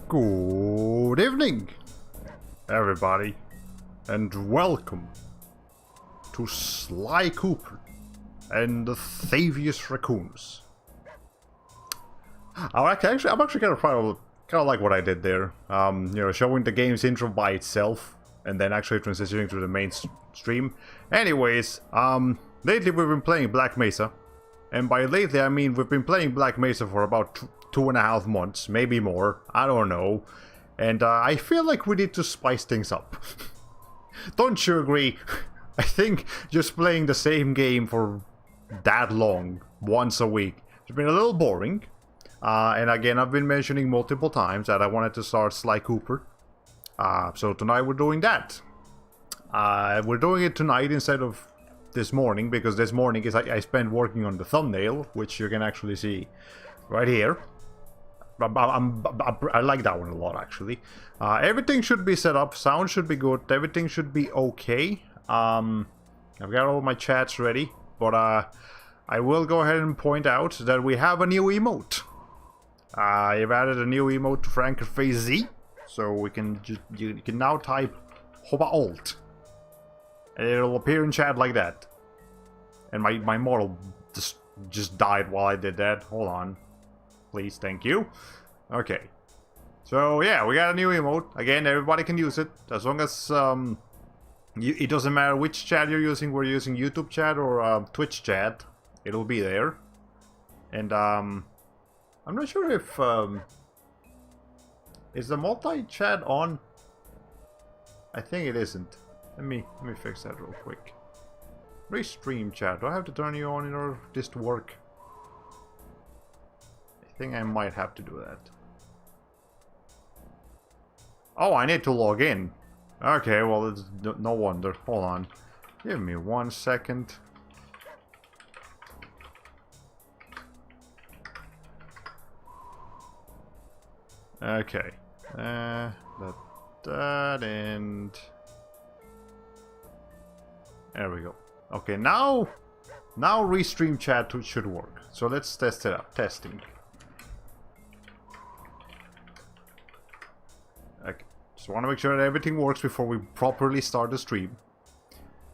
Good evening, everybody, and welcome to Sly Cooper and the Thievius Raccoonus. I'm actually kind of like what I did there. Showing the game's intro by itself and then actually transitioning to the main stream. Anyways, lately we've been playing Black Mesa, and by lately I mean we've been playing Black Mesa for about 2.5 months, maybe more. I don't know. And I feel like we need to spice things up. Don't you agree? I think just playing the same game for that long, once a week, has been a little boring. And again, I've been mentioning multiple times that I wanted to start Sly Cooper. So tonight we're doing that. We're doing it tonight instead of this morning, because this morning I spent working on the thumbnail, which you can actually see right here. I like that one a lot, actually. Everything should be set up, sound should be good, everything should be okay. I've got all my chats ready, but I will go ahead and point out that we have a new emote. I've added a new emote to Frankerface Z, so we can you can now type Hoba and it'll appear in chat like that. And my model just died while I did that. Hold on. Please, thank you. Okay. So yeah, we got a new emote. Again, everybody can use it. As long as it doesn't matter which chat you're using. We're using YouTube chat or Twitch chat. It'll be there. And I'm not sure if is the multi-chat on? I think it isn't. Let me fix that real quick. Restream chat. Do I have to turn you on in order for this to work? I think I might have to do that. Oh, I need to log in. Okay, well, it's no wonder. Hold on. Give me 1 second. Okay. That and... There we go. Okay, now Restream chat should work. So let's test it out. Testing. Okay. Just want to make sure that everything works before we properly start the stream.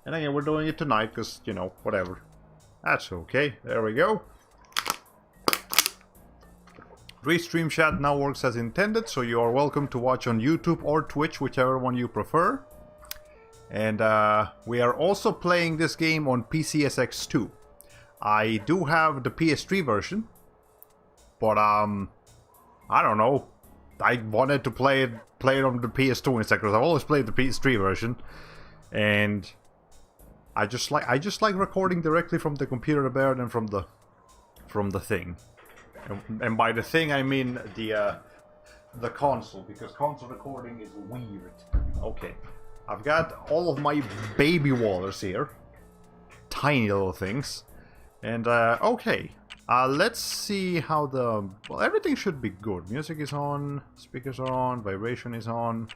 And again, we're doing it tonight because, you know, whatever. That's okay. There we go. Restream chat now works as intended, so you are welcome to watch on YouTube or Twitch, whichever one you prefer. And we are also playing this game on PCSX2. I do have the PS3 version, but I don't know. I wanted to play it on the PS2 instead, because I've always played the PS3 version, and I just like recording directly from the computer better than from the thing. And by the thing I mean the console, because console recording is weird. Okay. I've got all of my baby wallers here. Tiny little things. And, okay. Let's see how well, everything should be good. Music is on, speakers are on, vibration is on.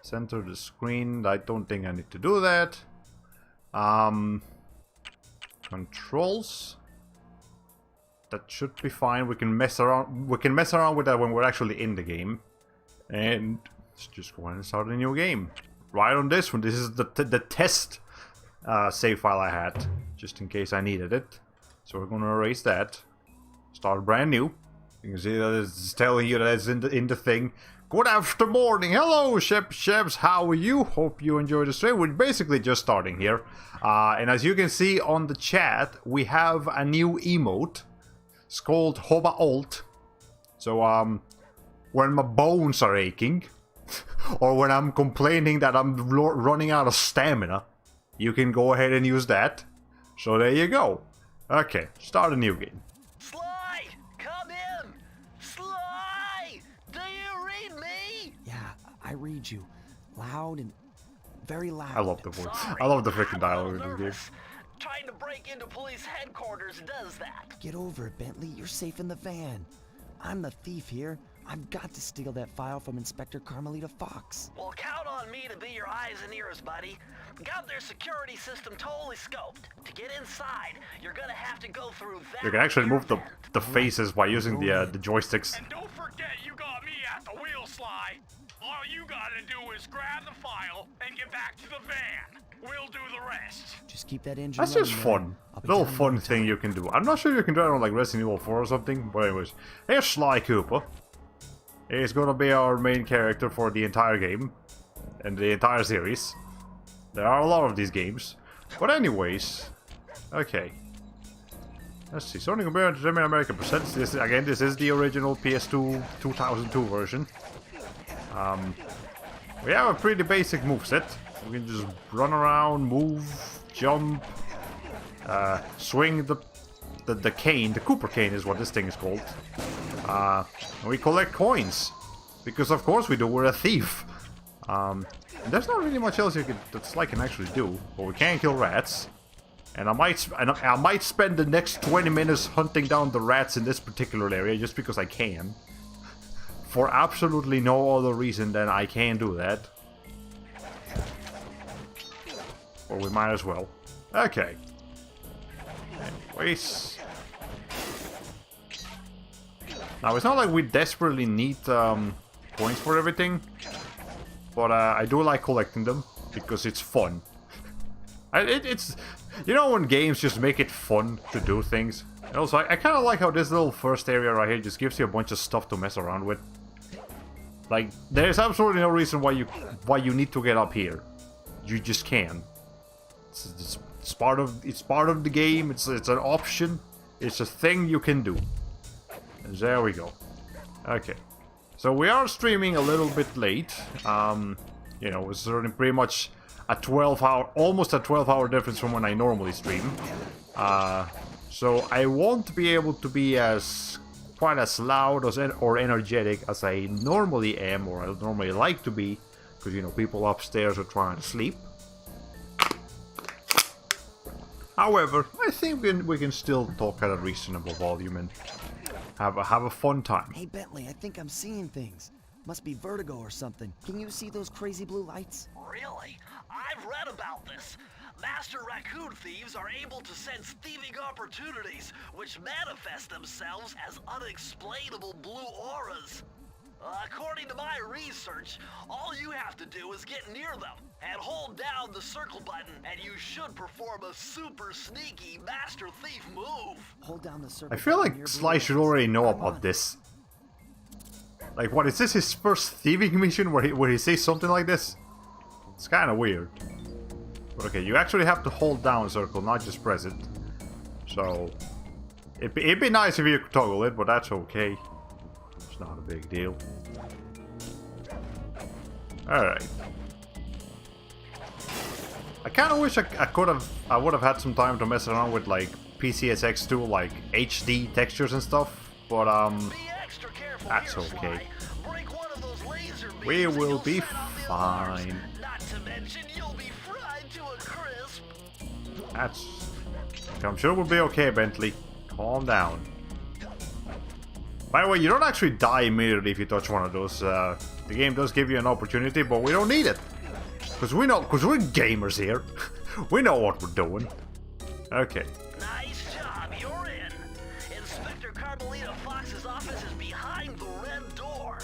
Center the screen. I don't think I need to do that. Controls. That should be fine. We can mess around with that when we're actually in the game. And let's just go ahead and start a new game. Right on this one. This is the test save file I had, just in case I needed it. So we're gonna erase that. Start brand new. You can see that it's telling you that it's in the thing. Good after morning. Hello, Shebs. How are you? Hope you enjoy the stream. We're basically just starting here. And as you can see on the chat, we have a new emote. It's called Hoba Alt. So when my bones are aching, or when I'm complaining that I'm running out of stamina, you can go ahead and use that. So there you go. Okay, start a new game. Sly! Come in! Sly! Do you read me? Yeah, I read you. Loud and very loud. I love the voice. Sorry, I love the freaking I'm dialogue a little in this nervous. Trying to break into police headquarters does that. Get over it, Bentley. You're safe in the van. I'm the thief here. I've got to steal that file from Inspector Carmelita Fox. Well, count on me to be your eyes and ears, buddy. Got their security system totally scoped. To get inside, you're gonna have to go through that. You can actually move the faces by using the joysticks. And don't forget you got me at the wheel, Sly. All you gotta do is grab the file and get back to the van. We'll do the rest. Just keep that engine That's just running, fun. man. I'll be Little down in fun no thing time. you can do. I'm not sure you can do it on like Resident Evil 4 or something, but anyways. Here's Sly Cooper. He's gonna be our main character for the entire game. And the entire series. There are a lot of these games. But anyways. Okay. Let's see. Sony Computer Entertainment America presents this. Again, this is the original PS2 2002 version. We have a pretty basic moveset. We can just run around, move, jump, swing the cane. The Cooper cane is what this thing is called. And we collect coins. Because of course we do, we're a thief. And there's not really much else that Sly can actually do. But we can kill rats. And I might spend the next 20 minutes hunting down the rats in this particular area just because I can. For absolutely no other reason than I can do that. Or we might as well. Okay. Anyways. Now, it's not like we desperately need points for everything. But I do like collecting them. Because it's fun. It's... You know when games just make it fun to do things? And also, I kind of like how this little first area right here just gives you a bunch of stuff to mess around with. Like, there's absolutely no reason why you need to get up here. You just can. It's part of the game. It's an option. It's a thing you can do. And there we go. Okay, so we are streaming a little bit late. You know, it's pretty much a 12-hour, almost a 12-hour difference from when I normally stream. So I won't be able to be quite as loud or energetic as I normally am, or I normally like to be, because you know people upstairs are trying to sleep. However, I think we can still talk at a reasonable volume and have a fun time. Hey, Bentley, I think I'm seeing things. Must be vertigo or something. Can you see those crazy blue lights? Really? I've read about this. Master raccoon thieves are able to sense thieving opportunities, which manifest themselves as unexplainable blue auras. According to my research, all you have to do is get near them and hold down the circle button, and you should perform a super sneaky master thief move. Hold down the circle. I feel button near like blue Sly should lights. already know Come about on. this. Like, what, is this his first thieving mission where he says something like this? It's kind of weird. But okay, you actually have to hold down circle, not just press it. So, it'd be nice if you could toggle it, but that's okay. It's not a big deal. Alright. I kind of wish I would have had some time to mess around with like PCSX2, like HD textures and stuff, but Be extra careful that's here, okay. Sly. Break one of those laser beams We and will you'll be set off the alarms. fine. Not to mention you'll be fried to a crisp. I'm sure we'll be okay, Bentley. Calm down. By the way, you don't actually die immediately if you touch one of those. The game does give you an opportunity, but we don't need it. Because we're gamers here. We know what we're doing. Okay. Nice job, you're in. Inspector Carmelita Fox's office is behind the red door.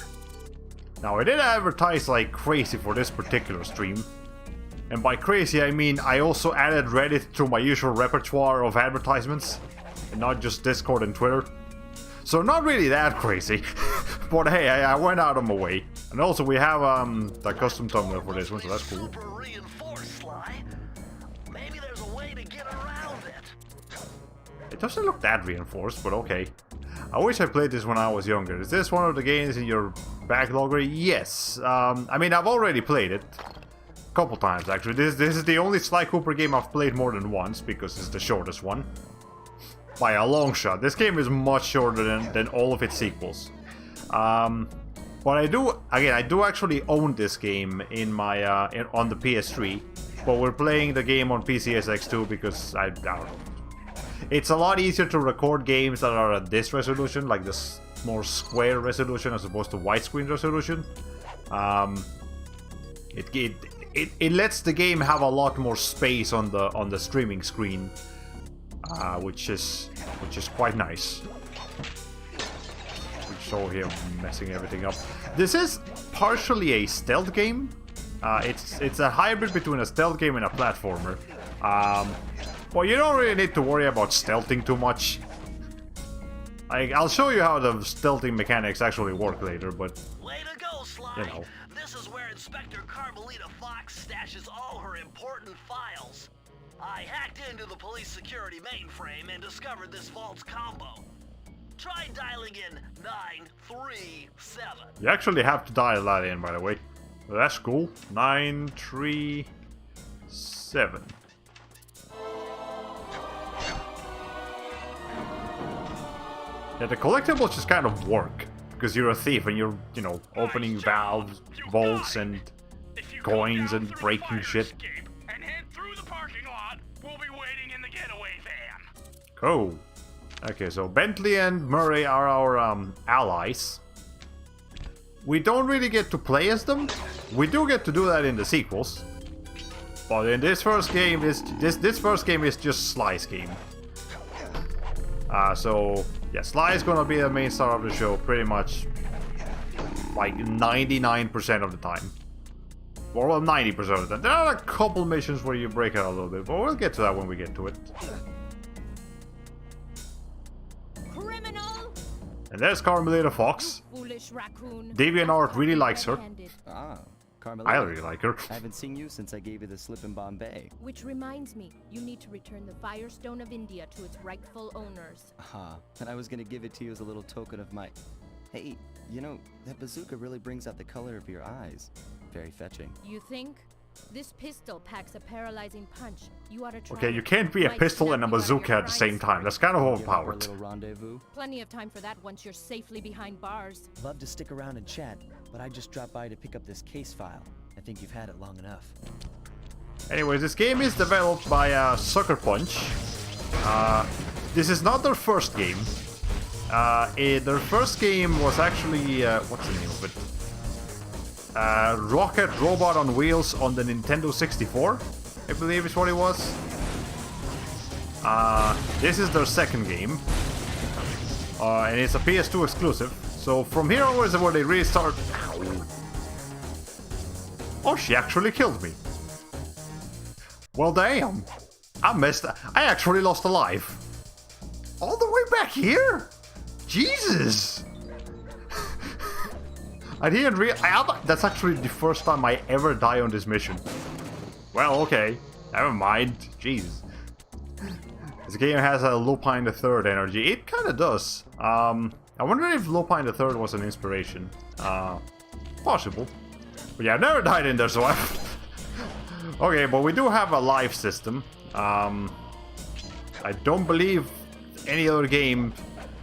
Now, I did advertise like crazy for this particular stream. And by crazy, I mean I also added Reddit to my usual repertoire of advertisements. And not just Discord and Twitter. So not really that crazy. But hey, I went out of my way. And also we have the custom thumbnail for this one, so that's cool. Super reinforced, Sly. Maybe there's a way to get around it. It doesn't look that reinforced, but okay. I wish I played this when I was younger. Is this one of the games in your backlog? Yes. I mean, I've already played it. A couple times, actually. This is the only Sly Cooper game I've played more than once, because it's the shortest one. By a long shot. This game is much shorter than all of its sequels. But I do actually own this game in my on the PS3. But we're playing the game on PCSX2 because I don't know. It's a lot easier to record games that are at this resolution, like this more square resolution as opposed to widescreen resolution. It lets the game have a lot more space on the streaming screen, which is quite nice. We saw him messing everything up. This is partially a stealth game. It's a hybrid between a stealth game and a platformer. Well, you don't really need to worry about stealthing too much. I'll show you how the stealthing mechanics actually work later, but... Way to go, Sly! You know. This is where Inspector Carmelita Fox stashes all her important files. I hacked into the police security mainframe and discovered this vault's combo. Try dialing in 937. You actually have to dial that in, by the way. That's cool. 937. Yeah, the collectibles just kind of work. Because you're a thief and you're, you know, opening valves, vaults, and coins and breaking shit. And head through the parking lot. We'll be waiting in the getaway van. Cool. Okay, so Bentley and Murray are our allies. We don't really get to play as them. We do get to do that in the sequels. But in this first game, this first game is just Sly's game. So yeah, Sly is gonna be the main star of the show pretty much like 99% of the time. Or well, 90% of the time. There are a couple missions where you break out a little bit, but we'll get to that when we get to it. Criminal! And there's Carmelita Fox. Foolish raccoon. DeviantArt really likes her. Ah, Carmelita. I really like her. I haven't seen you since I gave you the slip in Bombay. Which reminds me, you need to return the Firestone of India to its rightful owners. Ah, and I was gonna give it to you as a little token of my... Hey, you know, that bazooka really brings out the color of your eyes. Very fetching. You think? This pistol packs a paralyzing punch. You ought to try. Okay, you can't be a Might pistol and a snap you out of bazooka your at the same crime time. That's kind of Give up our overpowered. little rendezvous. Plenty of time for that once you're safely behind bars. Love to stick around and chat, but I just dropped by to pick up this case file. I think you've had it long enough. Anyways, this game is developed by Sucker Punch. This is not their first game. Their first game was actually... what's the name of it? Rocket Robot on Wheels on the Nintendo 64, I believe is what it was. This is their second game. And it's a PS2 exclusive. So from here onwards is where they really start... Ow. Oh, she actually killed me. Well, damn. I actually lost a life. All the way back here? Jesus. I didn't that's actually the first time I ever die on this mission. Well, okay. Never mind. Jesus. This game has a Lupine III energy. It kind of does. I wonder if Lupine III was an inspiration. Possible. But yeah, I've never died in there, so I... Okay, but we do have a life system. I don't believe any other game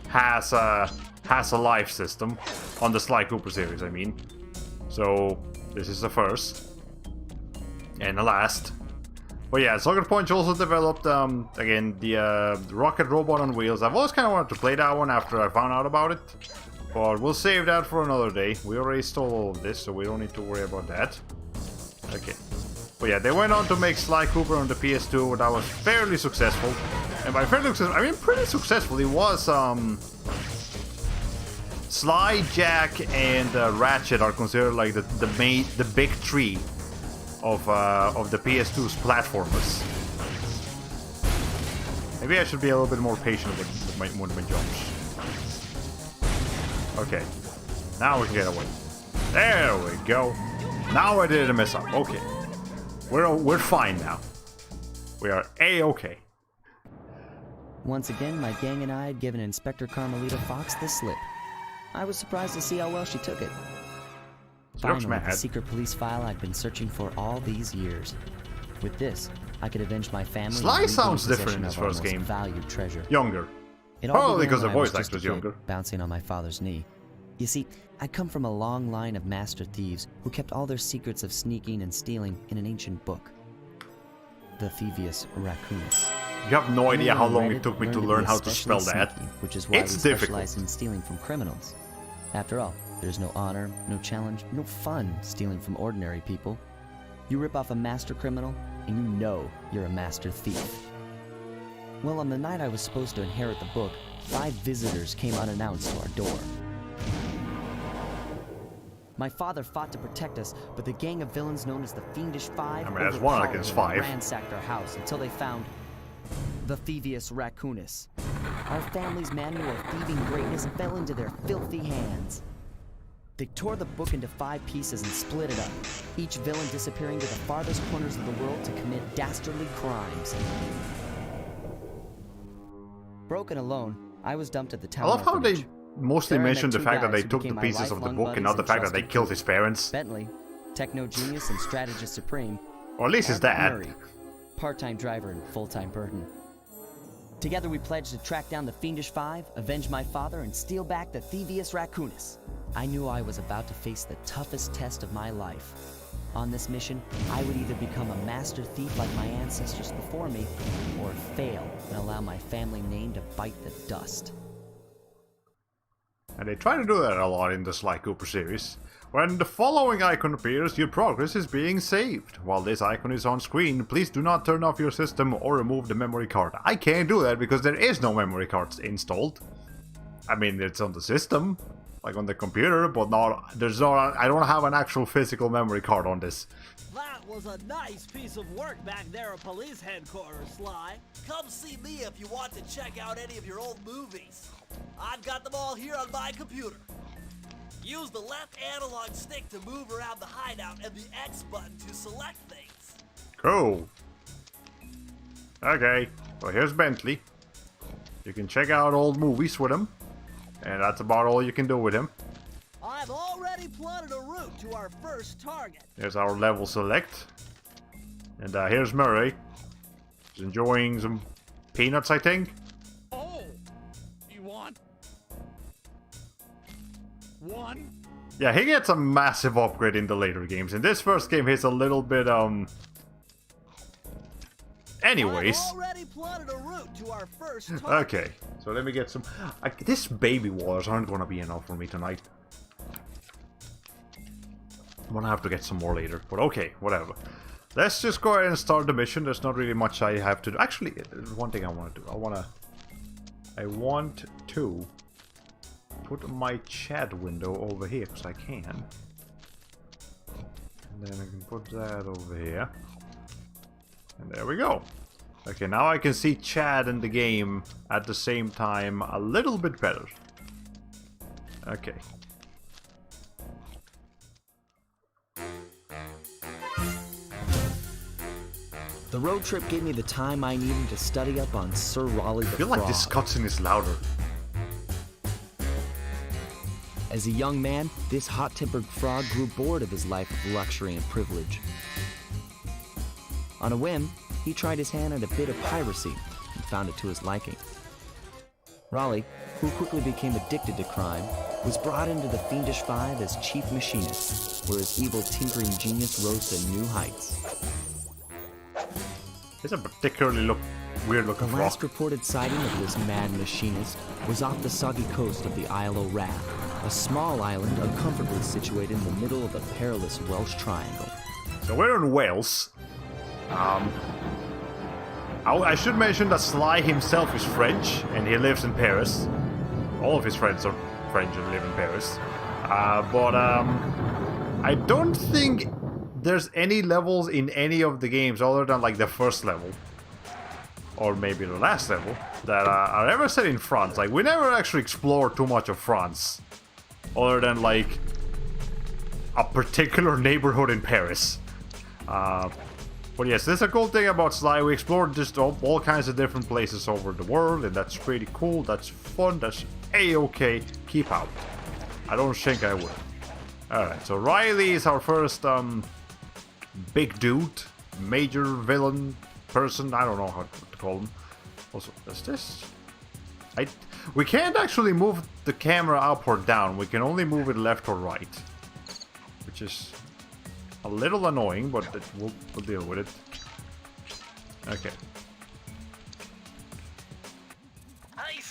has a life system on the Sly Cooper series, I mean. So this is the first and the last. But yeah, Sucker Punch also developed again the Rocket Robot on Wheels. I've always kind of wanted to play that one after I found out about it, but we'll save that for another day. We already stole all of this, so we don't need to worry about that. Okay. But yeah, they went on to make Sly Cooper on the PS2, that was fairly successful. And by fairly successful, I mean pretty successful. It was Sly, Jack, and Ratchet are considered like the big three of the PS2's platformers. Maybe I should be a little bit more patient with my jumps. Okay, now we can get away. There we go. Now I didn't mess up. Okay, we're fine now. We are A-okay. Once again, my gang and I had given Inspector Carmelita Fox the slip. I was surprised to see how well she took it. Finally, the secret police file I'd been searching for all these years. With this, I could avenge my family. Sly sounds different in his first game. Valued treasure. Younger. It all Probably began because the when I was voice just actor's a kid, younger. bouncing on my father's knee. You see, I come from a long line of master thieves who kept all their secrets of sneaking and stealing in an ancient book. The Thievius Raccoonus. You have no idea how long it took me Learned to be learn how to especially spell that. sneaky, which is why It's we difficult. specialize in stealing from criminals. After all, there's no honor, no challenge, no fun stealing from ordinary people. You rip off a master criminal, and you know you're a master thief. Well, on the night I was supposed to inherit the book, 5 visitors came unannounced to our door. My father fought to protect us, but the gang of villains known as the Fiendish Five I mean, that's 1 overpowered against and 5. ransacked our house until they found the Thievius Raccoonus. Our family's manual of thieving greatness fell into their filthy hands. They tore the book into 5 pieces and split it up, each villain disappearing to the farthest corners of the world to commit dastardly crimes. Broken alone, I was dumped at the town. I love how orphanage. they mostly There I met mentioned the 2 fact that guys they who took the became my pieces of the lifelong book and not the buddies fact and that they trusted killed his people. parents. Bentley, techno genius and strategist supreme. Or at least his Albert dad. Murray, part-time driver and full-time burden. Together we pledged to track down the Fiendish Five, avenge my father, and steal back the Thievius Raccoonus. I knew I was about to face the toughest test of my life. On this mission, I would either become a master thief like my ancestors before me, or fail and allow my family name to bite the dust. And they try to do that a lot in the Sly Cooper series. When the following icon appears, your progress is being saved. While this icon is on screen, please do not turn off your system or remove the memory card. I can't do that because there is no memory card installed. I mean, it's on the system, like on the computer, but I don't have an actual physical memory card on this. That was a nice piece of work back there at police headquarters, Sly. Come see me if you want to check out any of your old movies. I've got them all here on my computer. Use the left analog stick to move around the hideout and the X button to select things. Cool. Okay, well here's Bentley. You can check out old movies with him. And that's about all you can do with him. I've already plotted a route to our first target. There's our level select. And here's Murray. He's enjoying some peanuts, I think. Oh, you want one? Yeah, he gets a massive upgrade in the later games. In this first game, he's a little bit, Anyways. I've already plotted a route to our first target. Okay, so let me get some... These baby waters aren't gonna be enough for me tonight. I'm gonna have to get some more later, but okay, whatever. Let's just go ahead and start the mission. There's not really much I have to do. Actually, there's one thing I want to do. I want to put my chat window over here, because I can. And then I can put that over here. And there we go. Okay, now I can see Chad in the game at the same time a little bit better. Okay. The road trip gave me the time I needed to study up on Sir Raleigh the I feel like this cutscene is louder. As a young man, this hot-tempered frog grew bored of his life of luxury and privilege. On a whim, he tried his hand at a bit of piracy and found it to his liking. Raleigh, who quickly became addicted to crime, was brought into the Fiendish Five as chief machinist, where his evil tinkering genius rose to new heights. It's a particularly weird looking The frog. last reported sighting of this mad machinist was off the soggy coast of the Isle of Wrath, a small island uncomfortably situated in the middle of a perilous Welsh triangle. So we're in Wales. I should mention that Sly himself is French, and he lives in Paris. All of his friends are French and live in Paris. But I don't think there's any levels in any of the games other than like the first level, or maybe the last level, that are ever set in France. Like, we never actually explored too much of France, other than like a particular neighborhood in Paris. But yes, this is a cool thing about Sly. We explored just all kinds of different places over the world, and that's pretty cool, that's fun, that's a-okay. Keep out. I don't think I would. Alright, so Riley is our first big dude, major villain person, I don't know how to call him. Also, is this... we can't actually move the camera up or down, we can only move it left or right. Which is a little annoying, but we'll deal with it. Okay.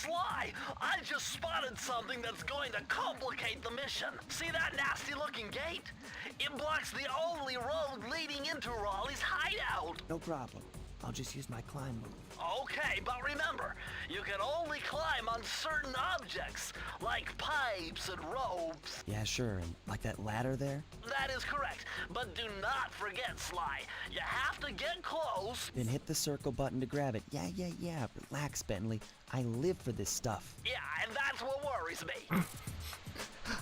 Sly, I just spotted something that's going to complicate the mission. See that nasty-looking gate? It blocks the only road leading into Raleigh's hideout. No problem. I'll just use my climb move. Okay, but remember, you can only climb on certain objects, like pipes and ropes. Yeah, sure. And like that ladder there? That is correct, but do not forget, Sly. You have to get close. Then hit the circle button to grab it. Yeah. Relax, Bentley. I live for this stuff. Yeah, and that's what worries me.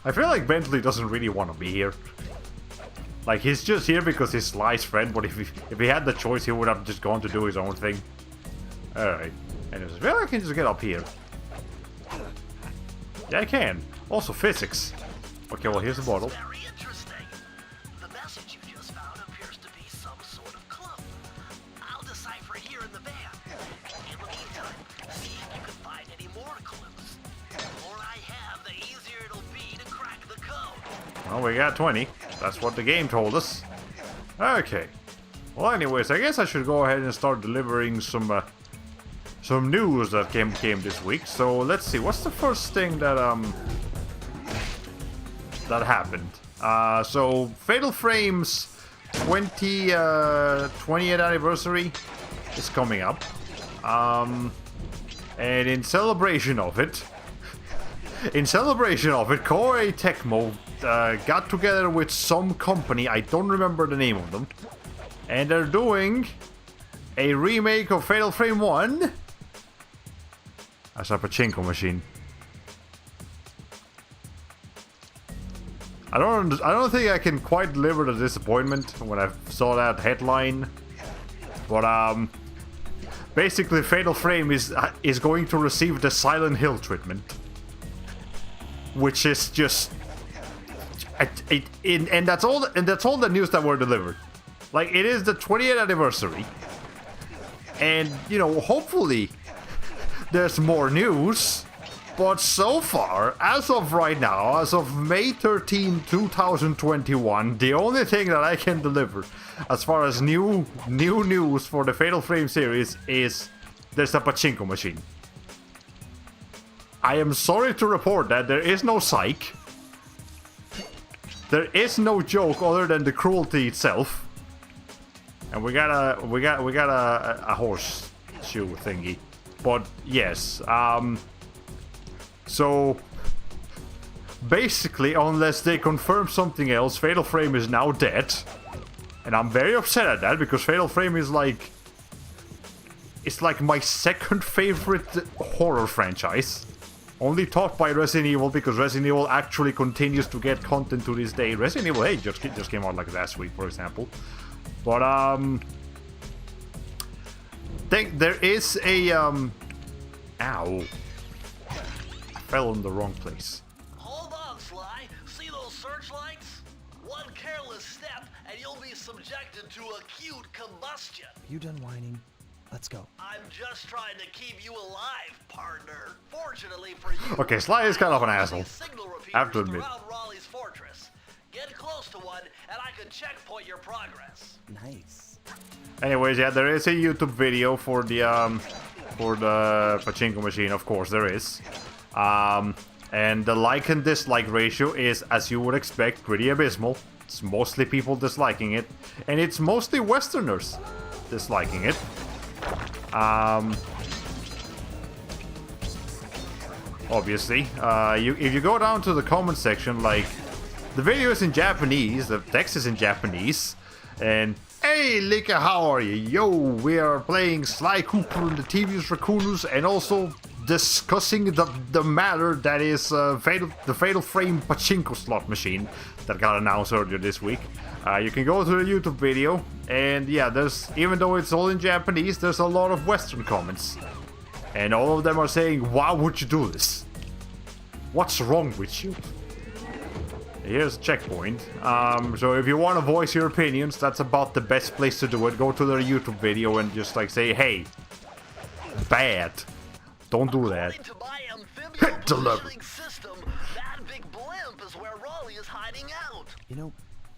I feel like Bentley doesn't really want to be here. Like, he's just here because he's Sly's friend, but if he had the choice, he would have just gone to do his own thing. Alright. Anyways, well, I can just get up here. Yeah, I can. Also, physics. Okay, well, here's the bottle. Very interesting. The message you just found appears to be some sort of clue. I'll decipher it here in the van. In the meantime, see if you can find any more clues. The more I have, the easier it'll be to crack the code. Well, we got 20. That's what the game told us. Okay. Well, anyways, I guess I should go ahead and start delivering some news that came this week. So let's see. What's the first thing that happened? So Fatal Frame's 20th anniversary is coming up. And in celebration of it, Koei Tecmo got together with some company, I don't remember the name of them, and they're doing a remake of Fatal Frame 1 as a pachinko machine. I don't think I can quite deliver the disappointment when I saw that headline, but basically Fatal Frame is going to receive the Silent Hill treatment, which is just and that's all the news that were delivered. Like, it is the 20th anniversary, and you know, hopefully there's more news, but so far, as of right now, as of May 13, 2021, the only thing that I can deliver as far as new news for the Fatal Frame series is there's a pachinko machine. I am sorry to report that there is no psych. There is no joke other than the cruelty itself. And we got a horseshoe thingy. But yes, so basically, unless they confirm something else, Fatal Frame is now dead. And I'm very upset at that, because Fatal Frame is like, it's like my second favorite horror franchise. Only topped by Resident Evil, because Resident Evil actually continues to get content to this day. Resident Evil 8 just came out like last week, for example. But there is a ow. I fell in the wrong place. Hold on, Sly. See those searchlights? One careless step and you'll be subjected to acute combustion. You done whining? Let's go. I'm just trying to keep you alive, partner. Fortunately for you, Okay, Sly is kind of an asshole. I have to admit. Raleigh's fortress. Get close to one, and I can checkpoint your progress. Nice. Anyways, yeah, there is a YouTube video for the pachinko machine. Of course, there is. And the like and dislike ratio is, as you would expect, pretty abysmal. It's mostly people disliking it, and it's mostly Westerners disliking it. Obviously, if you go down to the comment section, like, the video is in Japanese, the text is in Japanese, and hey, Lika, how are you? Yo, we are playing Sly Cooper and the Thievius Raccoonus, and also discussing the matter that is the Fatal Frame pachinko slot machine that got announced earlier this week. You can go to the YouTube video, and yeah, even though it's all in Japanese, there's a lot of Western comments. And all of them are saying, why would you do this? What's wrong with you? Here's a checkpoint. So if you want to voice your opinions, that's about the best place to do it. Go to their YouTube video and just like say, hey, bad. Don't do that. To my amphibious positioning system, that big blimp is where Raleigh is hiding out. You know,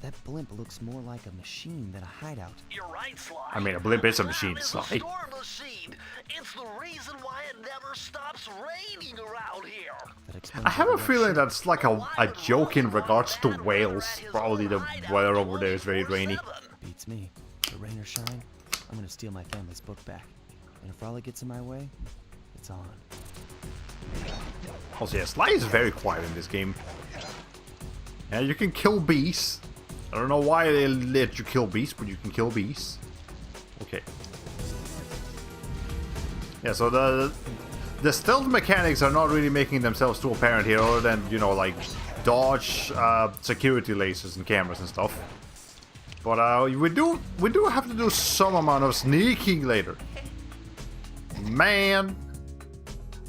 That blimp looks more like a machine than a hideout. You're right, Sly. I mean, a blimp is a machine, It's Sly. a storm machine. It's the reason why it never stops raining around here. That explains I have why a the feeling ship- that's like a joke in regards to Wales. Probably the weather over there is very rainy. Beats me. The rain or shine, I'm gonna steal my family's book back. And if Raleigh gets in my way, it's on. Also, yeah, Sly is very quiet in this game. Yeah, you can kill bees. I don't know why they let you kill bees, but you can kill bees. Okay. Yeah, so the stealth mechanics are not really making themselves too apparent here, other than, you know, like dodge security lasers and cameras and stuff. But we do have to do some amount of sneaking later. Man,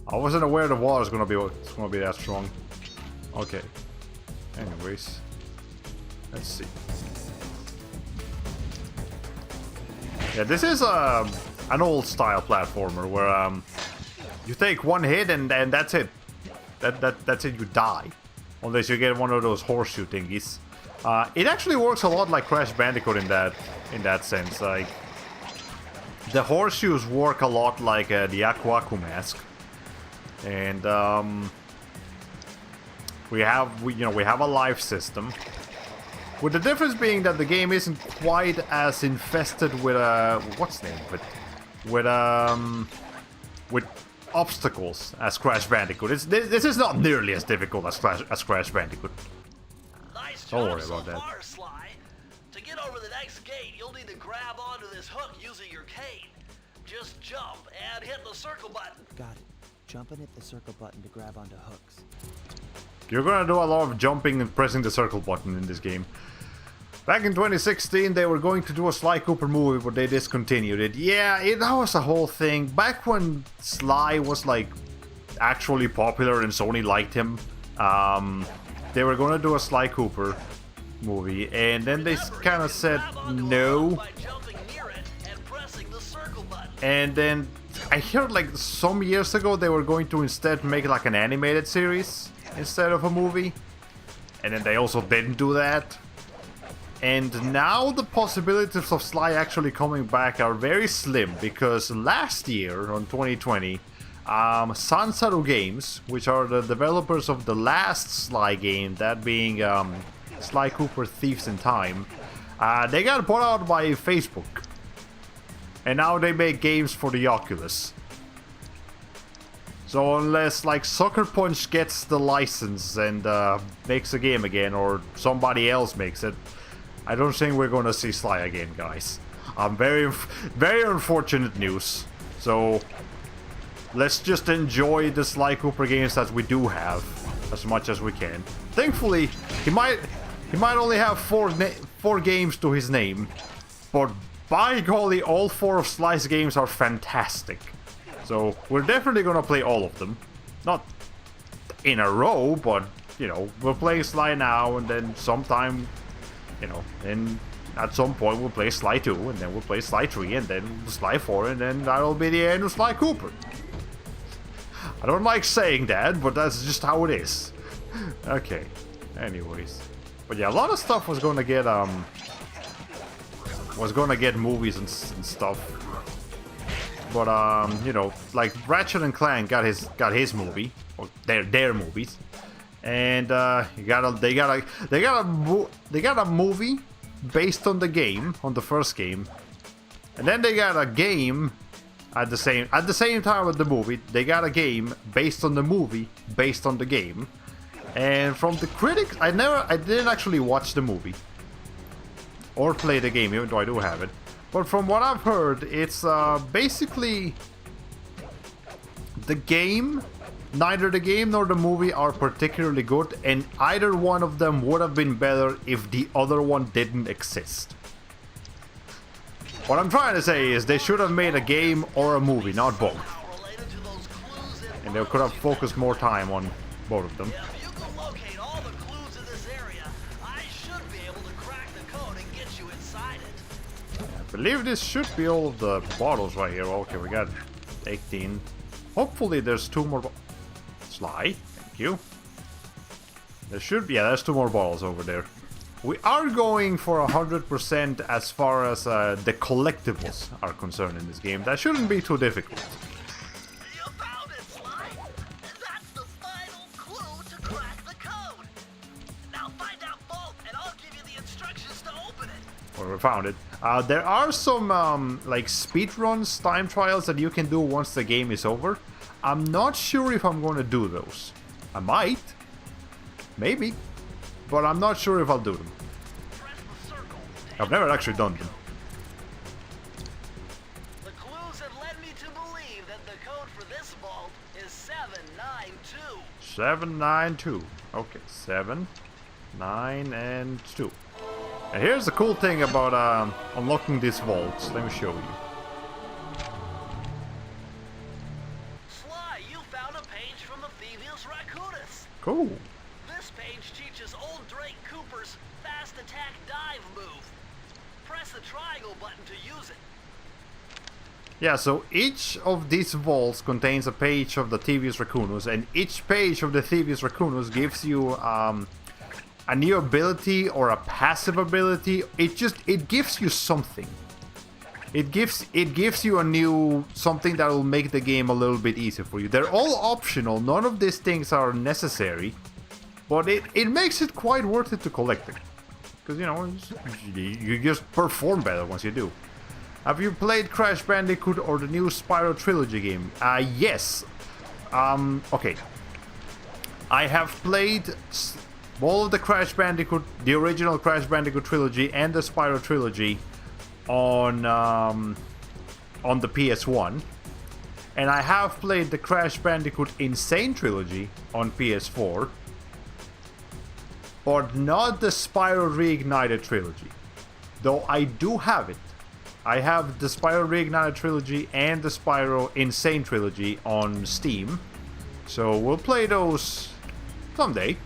I wasn't aware the water's gonna be that strong. Okay. Anyways, let's see. Yeah, this is an old style platformer where you take one hit and that's it. That's it. You die, unless you get one of those horseshoe thingies. It actually works a lot like Crash Bandicoot in that sense. Like the horseshoes work a lot like the Aku Aku mask, and we have a life system. With the difference being that the game isn't quite as infested with what's the name of it? With obstacles as Crash Bandicoot. This is not nearly as difficult as Crash Bandicoot. Nice Don't job worry so about that. far, Sly. To get over the next gate, you'll need to grab onto this hook using your cane. Just jump and hit the circle button. Got it. Jump and hit the circle button to grab onto hooks. You're gonna do a lot of jumping and pressing the circle button in this game. Back in 2016, they were going to do a Sly Cooper movie, but they discontinued it. Yeah, that was a whole thing. Back when Sly was, like, actually popular and Sony liked him, they were gonna do a Sly Cooper movie, and then they kind of said no. By jumping near it and pressing the circle button. And then I heard, like, some years ago they were going to instead make, like, an animated series instead of a movie. And then they also didn't do that. And now the possibilities of Sly actually coming back are very slim, because last year, on 2020, Sansaru Games, which are the developers of the last Sly game, that being Sly Cooper Thieves in Time, they got bought out by Facebook. And now they make games for the Oculus. So unless, like, Sucker Punch gets the license and makes a game again, or somebody else makes it, I don't think we're gonna see Sly again, guys. Very unfortunate news. So let's just enjoy the Sly Cooper games that we do have as much as we can. Thankfully, he might only have four games to his name, but by golly, all 4 of Sly's games are fantastic. So we're definitely gonna play all of them. Not in a row, but, you know, we're playing Sly now, and then sometime, you know, and at some point we'll play Sly 2, and then we'll play Sly 3, and then Sly 4, and then that'll be the end of Sly Cooper. I don't like saying that, but that's just how it is. Okay, anyways. But yeah, a lot of stuff was gonna get movies and stuff. But you know, like Ratchet and Clank got his movie, or their movies. And they got a movie based on the game, on the first game, and then they got a game at the same time with the movie. They got a game based on the movie, based on the game. And from the critics, I didn't actually watch the movie or play the game, even though I do have it. But from what I've heard, it's basically the game. Neither the game nor the movie are particularly good, and either one of them would have been better if the other one didn't exist. What I'm trying to say is they should have made a game or a movie, not both. And they could have focused more time on both of them. If you can locate all the clues in this area, I should be able to crack the code and get you inside it. I believe this should be all of the bottles right here. Okay, we got 18. Hopefully there's 2 more. Sly, thank you. There should be, yeah, there's 2 more bottles over there. we are going for 100% as far as the collectibles are concerned in this game. That shouldn't be too difficult. You found it, Sly! That's the final clue to crack the code! Now find that vault and I'll give you the instructions to open it! Well, we found it. There are some like speedruns, time trials that you can do once the game is over. I'm not sure if I'm going to do those. I might. Maybe. But I'm not sure if I'll do them. Press the circle. I've never actually done them. The clues have led me to believe that the code for this vault is 792. 792. Okay, 7, 9, and 2. And here's the cool thing about unlocking these vaults. Let me show you. Sly, you found a page from the Thievius Raccoonus. Cool. This page teaches old Drake Cooper's fast attack dive move. Press the triangle button to use it. Yeah, so each of these vaults contains a page of the Thievius Raccoonus, and each page of the Thievius Raccoonus gives you a new ability or a passive ability. It gives you something. It gives you a new something that will make the game a little bit easier for you. They're all optional. None of these things are necessary, but it makes it quite worth it to collect them. Because, you know, you just perform better once you do. Have you played Crash Bandicoot or the new Spyro Trilogy game? Yes. Okay. I have played all of the Crash Bandicoot, the original Crash Bandicoot trilogy and the Spyro Trilogy on the PS1. And I have played the Crash Bandicoot Insane Trilogy on PS4. But not the Spyro Reignited Trilogy. Though I do have it. I have the Spyro Reignited Trilogy and the Spyro Insane Trilogy on Steam. So we'll play those someday.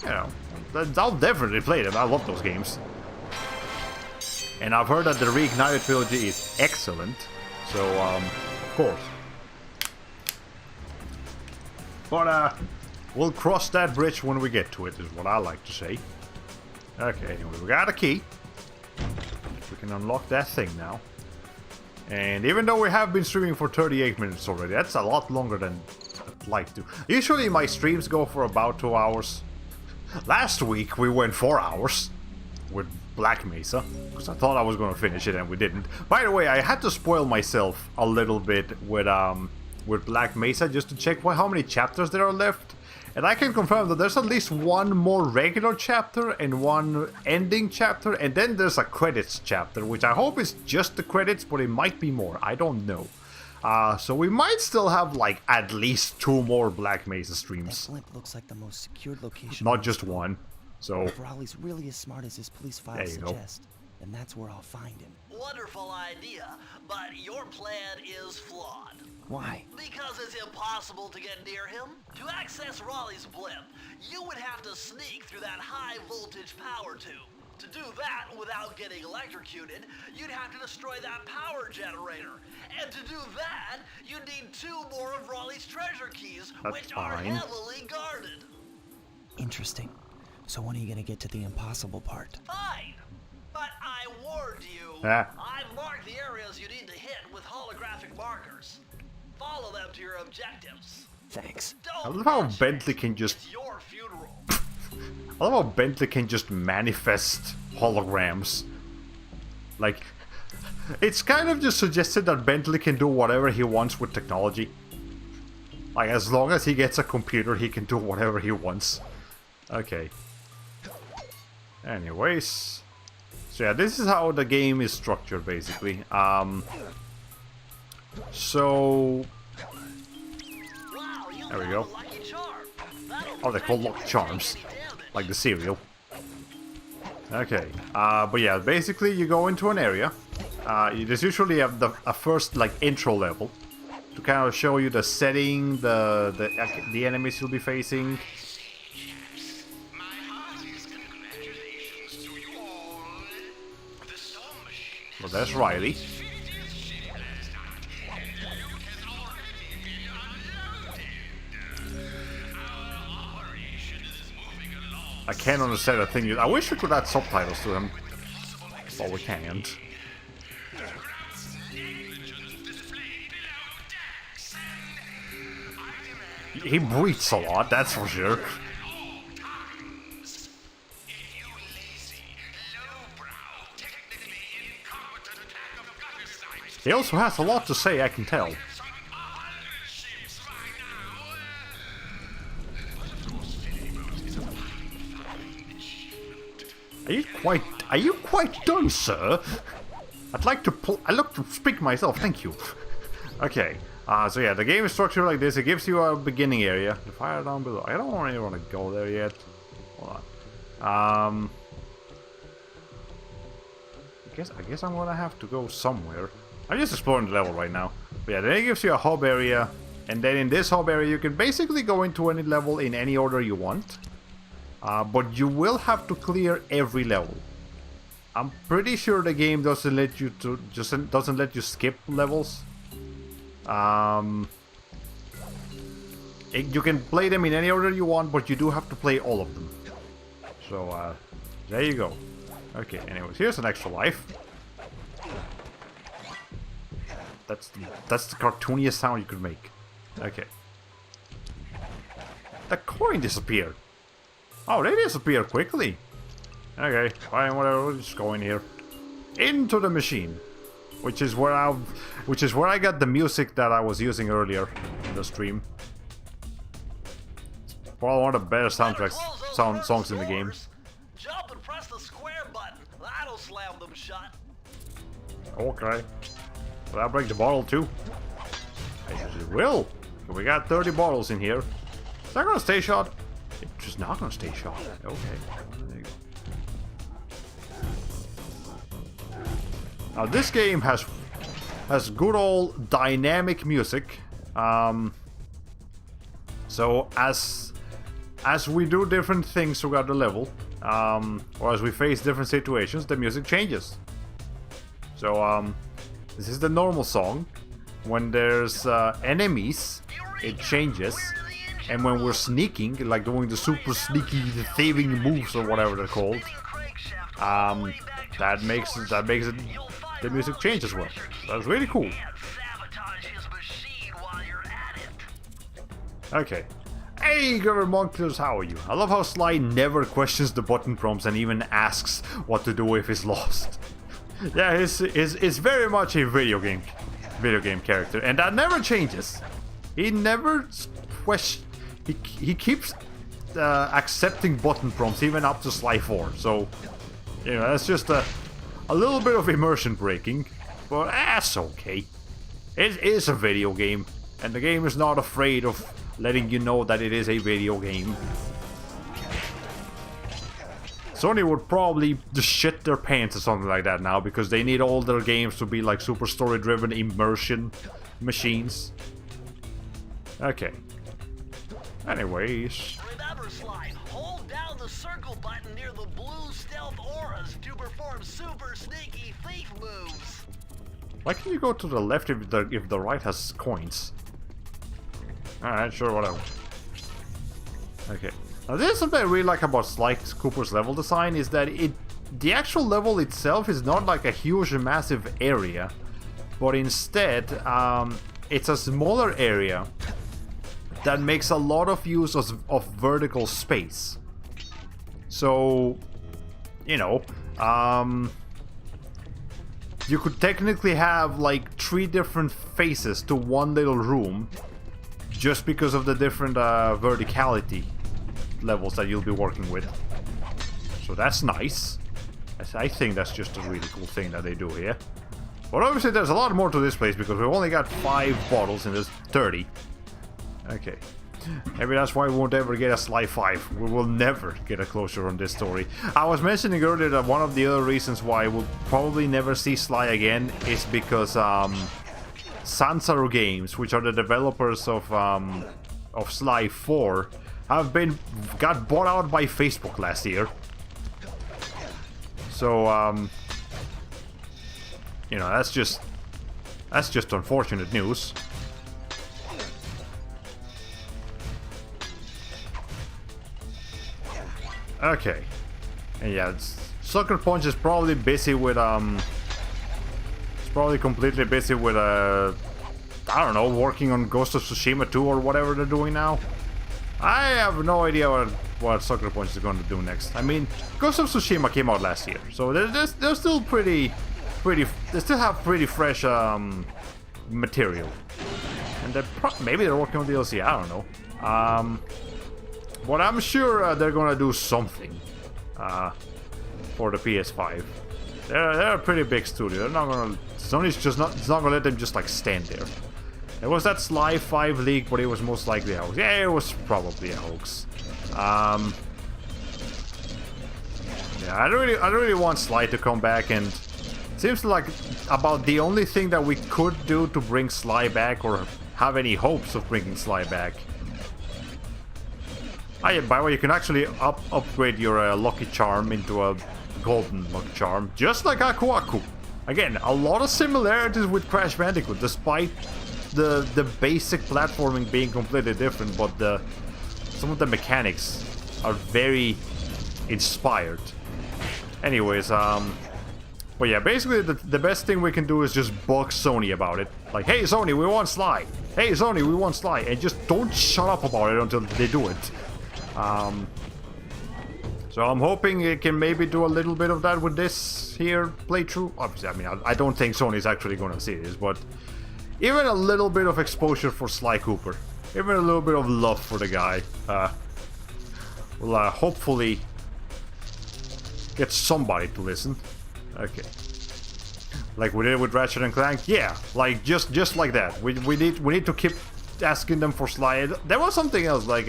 You know, I'll definitely play them. I love those games. And I've heard that the Reignited Trilogy is excellent. So, of course. But, we'll cross that bridge when we get to it, is what I like to say. Okay, anyway, we got a key. We can unlock that thing now. And even though we have been streaming for 38 minutes already, that's a lot longer than I'd like to. Usually my streams go for about 2 hours. Last week we went 4 hours with Black Mesa, because I thought I was going to finish it and we didn't. By the way, I had to spoil myself a little bit with Black Mesa just to check how many chapters there are left. And I can confirm that there's at least one more regular chapter and one ending chapter, and then there's a credits chapter, which I hope is just the credits, but it might be more. I don't know. So we might still have like at least 2 more Black Mesa streams. That blimp looks like the most secured location. Not just one. So if Raleigh's really as smart as his police files suggest, then that's where I'll find him. Wonderful idea, but your plan is flawed. Why? Because it's impossible to get near him. To access Raleigh's blimp, you would have to sneak through that high voltage power tube. To do that without getting electrocuted, you'd have to destroy that power generator. And to do that, you'd need 2 more of Raleigh's treasure keys, which are heavily guarded. Interesting. So when are you gonna get to the impossible part? Fine. But I warned you. I've marked the areas you need to hit with holographic markers. Follow them to your objectives. Thanks. I love how Bentley can just... It's your funeral. I love how Bentley can just manifest holograms. Like, it's kind of just suggested that Bentley can do whatever he wants with technology. Like, as long as he gets a computer, he can do whatever he wants. Okay. Anyways. So yeah, this is how the game is structured, basically. So... There we go. Oh, they're called Lucky Charms. Like the cereal. Okay. But yeah, basically you go into an area. There's usually a first, like, intro level. To kind of show you the setting, the enemies you'll be facing. Well, there's Riley. I can't understand a thing. I wish we could add subtitles to him. But we can't. He breathes a lot, that's for sure. He also has a lot to say, I can tell. Are you quite done, sir? I'd like to speak myself, thank you. Okay, so yeah, the game is structured like this. It gives you a beginning area. The fire down below. I don't really want to go there yet. Hold on. I guess I'm gonna have to go somewhere. I'm just exploring the level right now. But yeah, then it gives you a hub area. And then in this hub area, you can basically go into any level in any order you want. But you will have to clear every level. I'm pretty sure the game doesn't let you doesn't let you skip levels. You can play them in any order you want, but you do have to play all of them. So there you go. Okay. Anyways, here's an extra life. That's the cartooniest sound you could make. Okay. The coin disappeared. Oh, they disappear quickly. Okay, fine, whatever. We'll just go in here, into the machine, which is where I got the music that I was using earlier in the stream. It's probably one of the better soundtracks, songs in the game. Jump and press the square button. That'll slam them shut. Okay. Will that break the bottle too? I usually will. So we got 30 bottles in here. Is that gonna stay shut? It's just not gonna stay shut. Okay. There you go. Now this game has good old dynamic music. So as we do different things throughout the level, or as we face different situations, the music changes. So this is the normal song. When there's enemies, it changes. And when we're sneaking, like doing the super sneaky, the thieving moves or whatever they're called, that makes it the music change as well. That's really cool. Okay. Hey, Governor Monklers, how are you? I love how Sly never questions the button prompts and even asks what to do if he's lost. Yeah, he's very much a video game character, and that never changes. He never questions. He keeps accepting button prompts even up to Sly 4. So, you know, that's just a little bit of immersion breaking, but that's okay. It is a video game, and the game is not afraid of letting you know that it is a video game. Sony would probably just shit their pants or something like that now, because they need all their games to be like super story-driven immersion machines. Okay. Anyways. Remember, Sly, hold down the circle button near the blue stealth auras to perform super sneaky thief moves. Why can't you go to the left if the right has coins? Alright, sure, whatever. Okay. Now this is something I really like about Sly Cooper's level design, is that the actual level itself is not like a huge massive area, but instead it's a smaller area that makes a lot of use of vertical space. So, you know, you could technically have like 3 different faces to one little room, just because of the different verticality levels that you'll be working with. So that's nice. I think that's just a really cool thing that they do here. But obviously there's a lot more to this place, because we've only got 5 bottles and there's 30. Okay. Maybe that's why we won't ever get a Sly 5. We will never get a closure on this story. I was mentioning earlier that one of the other reasons why we'll probably never see Sly again is because Sansaru Games, which are the developers of Sly 4, got bought out by Facebook last year. So you know, that's just unfortunate news. Okay. And yeah, Sucker Punch is probably busy with it's probably completely busy with I don't know, working on Ghost of Tsushima 2 or whatever they're doing now. I have no idea what Sucker Punch is going to do next. I mean, Ghost of Tsushima came out last year, so they're still pretty. They still have pretty fresh material, and maybe they're working on DLC. I don't know. But I'm sure they're gonna do something for the PS5. They're a pretty big studio. They're not gonna. Sony's just not. It's not gonna let them just like stand there. There was that Sly 5 leak, but it was most likely a hoax. Yeah, it was probably a hoax. Yeah, I really want Sly to come back, and it seems like about the only thing that we could do to bring Sly back, or have any hopes of bringing Sly back. By the way, you can actually upgrade your Lucky Charm into a Golden Lucky Charm, just like Aku Aku. Again, a lot of similarities with Crash Bandicoot, despite the basic platforming being completely different, but some of the mechanics are very inspired. Anyways, but yeah, basically the best thing we can do is just bug Sony about it. Like, hey Sony, we want Sly. Hey Sony, we want Sly, and just don't shut up about it until they do it. So I'm hoping it can maybe do a little bit of that with this here playthrough. Obviously, I mean, I don't think Sony's actually gonna see this, but even a little bit of exposure for Sly Cooper, even a little bit of love for the guy, will hopefully get somebody to listen. Okay, like we did with Ratchet and Clank. Yeah, like just like that. We need to keep asking them for Sly. There was something else, like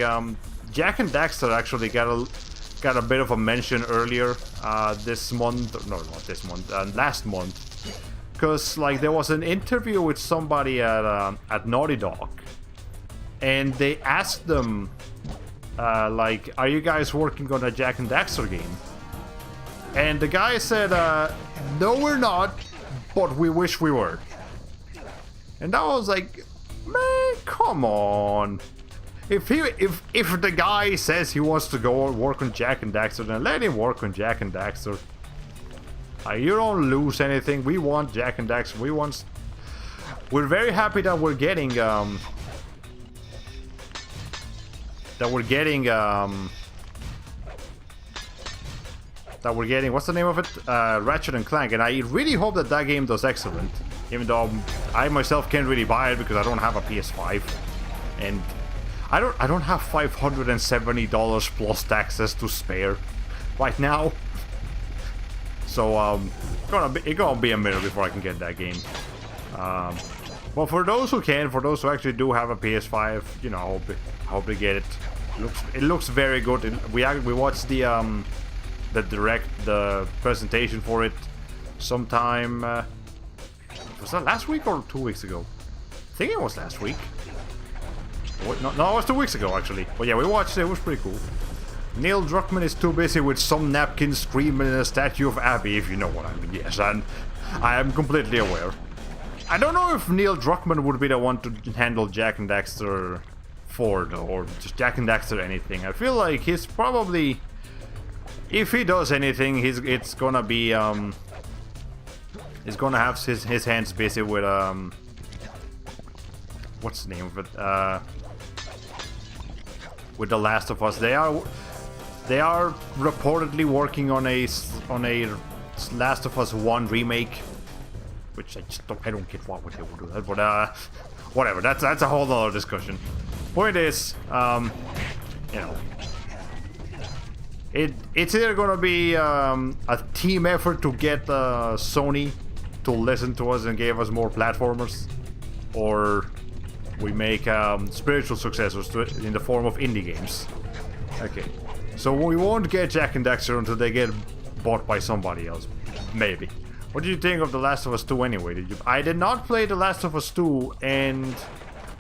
Jak and Daxter actually got a bit of a mention earlier this month. No, not this month. Last month. Because like there was an interview with somebody at Naughty Dog, and they asked them like, are you guys working on a Jak and Daxter game? And the guy said, no we're not, but we wish we were. And I was like, man, come on. If the guy says he wants to go work on Jak and Daxter, then let him work on Jak and Daxter. You don't lose anything. We want Jak and Daxter. We're very happy that we're getting what's the name of it? Ratchet and Clank, and I really hope that that game does excellent. Even though I myself can't really buy it because I don't have a PS5, and I don't have $570 plus taxes to spare right now. So it's gonna be a minute before I can get that game. But for those who can, for those who actually do have a PS5, you know, I hope they get it. It looks very good. We watched the presentation for it sometime. Was that last week or 2 weeks ago? I think it was last week. No, it was 2 weeks ago actually. But yeah, we watched it. It was pretty cool. Neil Druckmann is too busy with some napkins screaming in a statue of Abby, if you know what I mean. Yes, and I am completely aware. I don't know if Neil Druckmann would be the one to handle Jak and Daxter 4, though, or just Jak and Daxter anything. I feel like he's probably, if he does anything, it's gonna be he's gonna have his hands busy with what's the name of it? With The Last of Us. They are reportedly working on a Last of Us 1 remake, which I don't get why would they would do that, but whatever. That's a whole other discussion. Point is, you know, it's either gonna be a team effort to get Sony to listen to us and give us more platformers, or we make spiritual successors to it in the form of indie games. Okay. So we won't get Jak and Daxter until they get bought by somebody else. Maybe. What did you think of The Last of Us 2 anyway? I did not play The Last of Us 2, and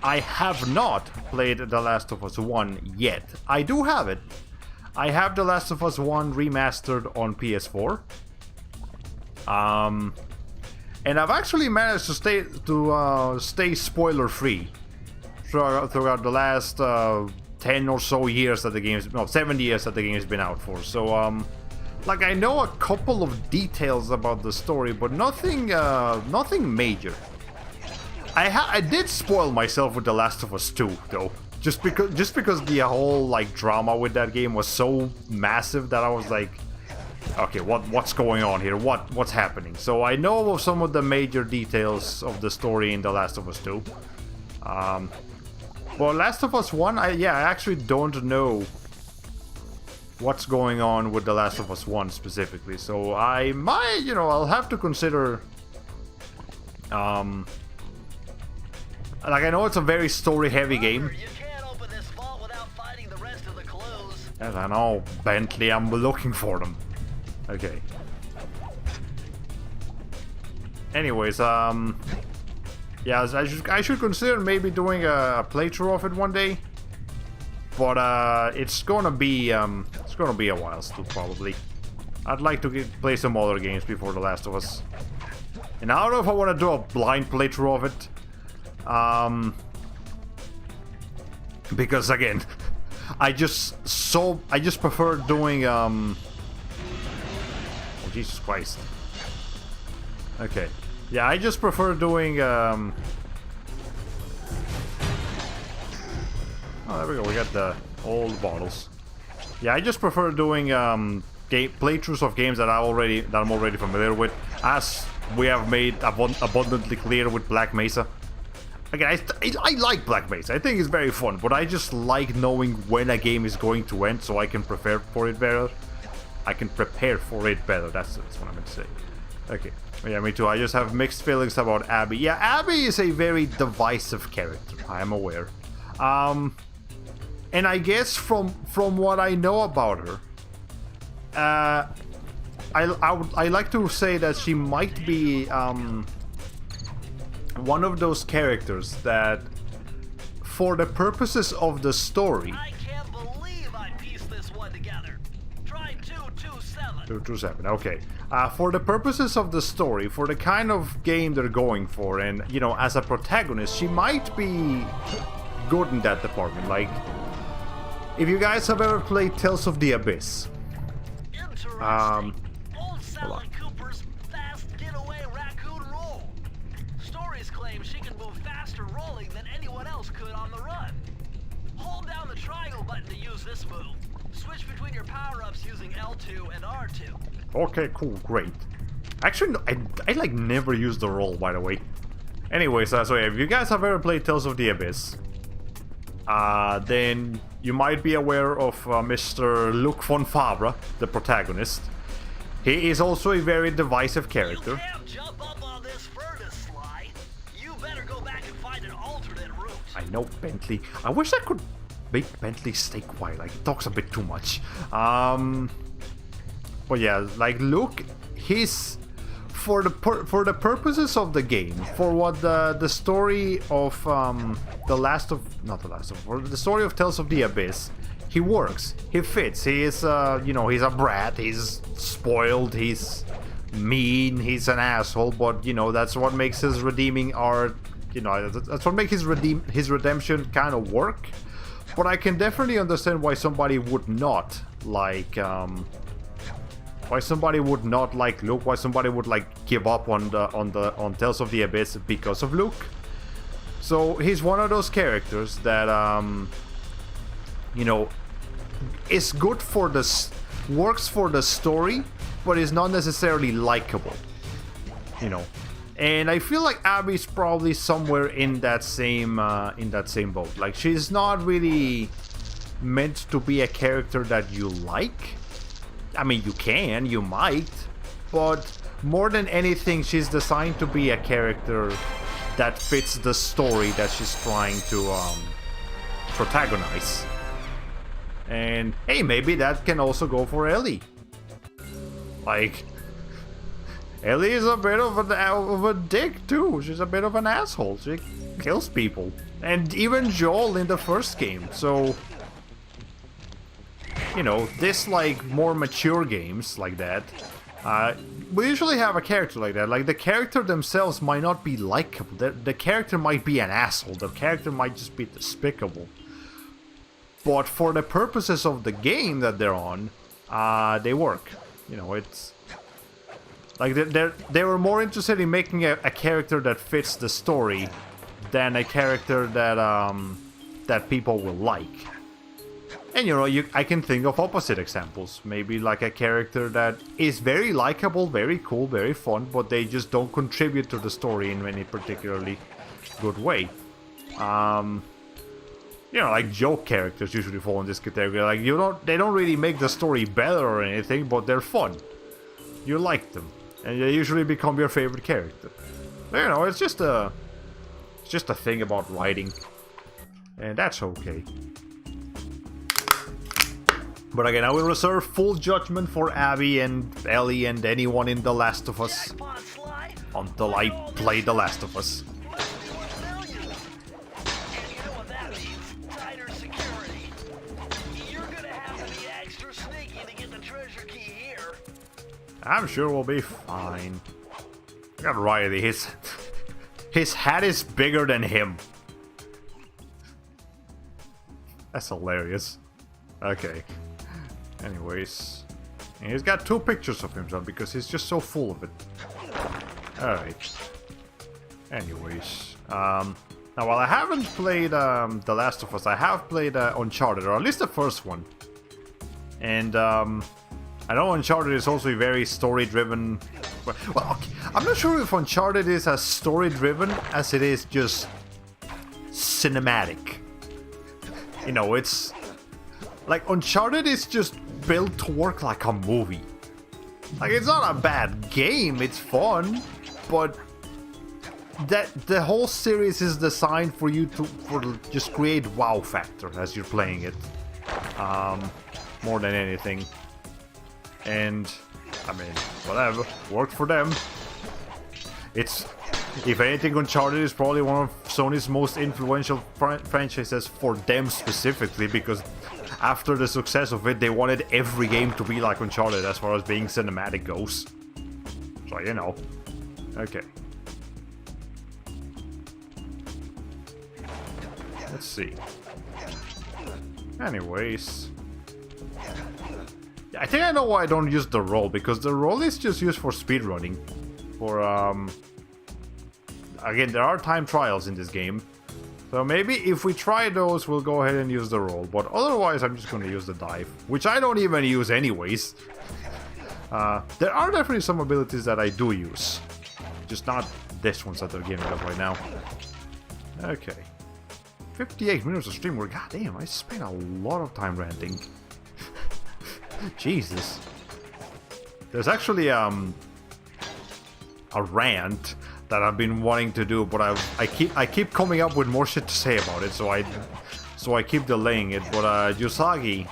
I have not played The Last of Us 1 yet. I do have it. I have The Last of Us 1 remastered on PS4. And I've actually managed to stay spoiler free throughout the last 10 or so years that the game's... No, 7 years that the game's been out for. So, like, I know a couple of details about the story, but nothing major. I did spoil myself with The Last of Us 2, though. Just because the whole, like, drama with that game was so massive that I was like... Okay, what's going on here? What's happening? So I know of some of the major details of the story in The Last of Us 2. Well, Last of Us 1, I actually don't know what's going on with The Last of Us 1 specifically. So I might, I'll have to consider... Like, I know it's a very story-heavy game. You can't open this vault without finding the rest of the clues. Yes, I know, Bentley, I'm looking for them. Okay. Anyways, yeah, I should consider maybe doing a playthrough of it one day. But it's gonna be a while still, probably. I'd like to play some other games before The Last of Us. And I don't know if I want to do a blind playthrough of it. Because again, I just prefer doing Oh, Jesus Christ. Okay. Yeah, I just prefer doing Oh, there we go. We got the old bottles. Yeah, I just prefer doing playthroughs of games that I'm already familiar with, as we have made abundantly clear with Black Mesa. Again, I like Black Mesa. I think it's very fun, but I just like knowing when a game is going to end, so I can prepare for it better. That's what I meant to say. Okay. Yeah, me too. I just have mixed feelings about Abby. Yeah, Abby is a very divisive character. I am aware. And I guess from what I know about her, I like to say that she might be one of those characters that, for the purposes of the story... I can't believe I pieced this one together. Try 227. 227, okay. For the purposes of the story, for the kind of game they're going for, and, as a protagonist, she might be good in that department. Like, if you guys have ever played Tales of the Abyss... Interesting. Old Sly Cooper's fast getaway raccoon roll. Stories claim she can move faster rolling than anyone else could on the run. Hold down the triangle button to use this move. Switch between your power-ups using L2 and R2. Okay, cool, great. Actually, no, I like never use the roll, by the way. Anyways, so yeah, if you guys have ever played Tales of the Abyss, then you might be aware of Mr. Luc von Fabre, the protagonist. He is also a very divisive character. You can't jump up on this furnace, Sly. You better go back and find an alternate route. I know, Bentley. I wish I could make Bentley stay quiet. Like, he talks a bit too much. But yeah, like, Luke, he's... For the purposes of the game, for what the story of for the story of Tales of the Abyss, he works, he fits, he is he's a brat, he's spoiled, he's mean, he's an asshole, but that's what makes his redeeming arc, that's what makes his redemption kind of work. But I can definitely understand why somebody would not like Why somebody would not like Luke? Why somebody would give up on Tales of the Abyss because of Luke? So he's one of those characters that is good for works for the story, but is not necessarily likable. And I feel like Abby's probably somewhere in that same boat. Like, she's not really meant to be a character that you like. I mean, you might, but more than anything, she's designed to be a character that fits the story that she's trying to protagonize. And hey, maybe that can also go for Ellie. Like, Ellie is a bit of a dick too. She's a bit of an asshole. She kills people, and even Joel in the first game. So, this more mature games like that, we usually have a character like that. Like, the character themselves might not be likable. The character might be an asshole. The character might just be despicable. but for the purposes of the game that they're on, they work. You know, it's like they were more interested in making a character that fits the story than a character that that people will like. And you know, I can think of opposite examples. Maybe like a character that is very likable, very cool, very fun, but they just don't contribute to the story in any particularly good way. You know, like joke characters usually fall in this category. Like they don't really make the story better or anything, but they're fun. You like them, and they usually become your favorite character. You know, it's just a thing about writing, and that's okay. But again, I will reserve full judgment for Abby and Ellie and anyone in The Last of Us Jackpot, Sly. until I play The Last of Us. And you know what that means? Tighter security. You're gonna have to be extra sneaky to get the treasure key here. I'm sure we'll be fine. I got Riley. His hat is bigger than him. That's hilarious. Okay. Anyways, and he's got 2 pictures of himself because he's just so full of it. Alright. Anyways, now while I haven't played The Last of Us, I have played Uncharted, or at least the first one. And I know Uncharted is also very story-driven. Well, okay, I'm not sure if Uncharted is as story-driven as it is just cinematic. You know, it's like Uncharted is just built to work like a movie. Like, it's not a bad game, it's fun, but that the whole series is designed for you to just create wow factor as you're playing it, more than anything. And I mean, whatever, worked for them. It's, if anything, Uncharted is probably one of Sony's most influential franchises for them specifically, because after the success of it, they wanted every game to be like Uncharted as far as being cinematic goes. So, you know. Okay. Let's see. Anyways. I think I know why I don't use the roll, because the roll is just used for speedrunning. For, again, there are time trials in this game. So maybe if we try those, we'll go ahead and use the roll. But otherwise, I'm just going to use the dive, which I don't even use anyways. There are definitely some abilities that I do use. Just not this ones that they're giving us right now. Okay. 58 minutes of stream work. God damn, I spent a lot of time ranting. Jesus. There's actually a rant that I've been wanting to do, but I keep coming up with more shit to say about it, so I keep delaying it. But Usagi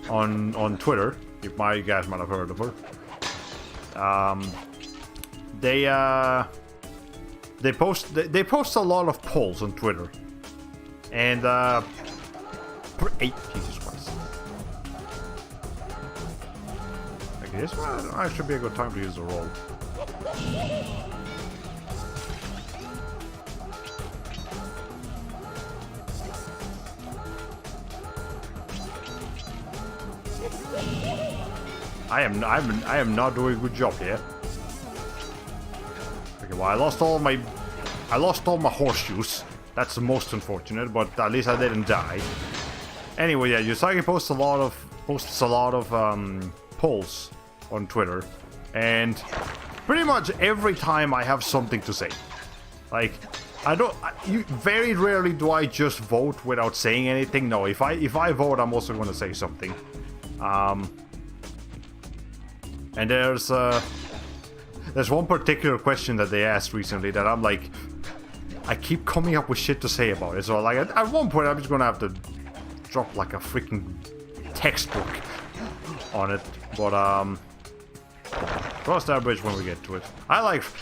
on Twitter, you guys might have heard of her. They post a lot of polls on Twitter, and Jesus Christ. Okay, this might actually be a good time to use the roll. I am not doing a good job here. Okay, well, I lost all my horseshoes. That's the most unfortunate, but at least I didn't die. Anyway, yeah, Usagi posts a lot of polls on Twitter, and pretty much every time I have something to say. Like, very rarely do I just vote without saying anything. No, if I vote, I'm also going to say something. And there's one particular question that they asked recently that I'm like, I keep coming up with shit to say about it. So like at one point I'm just gonna have to drop like a freaking textbook on it. But cross that bridge when we get to it. If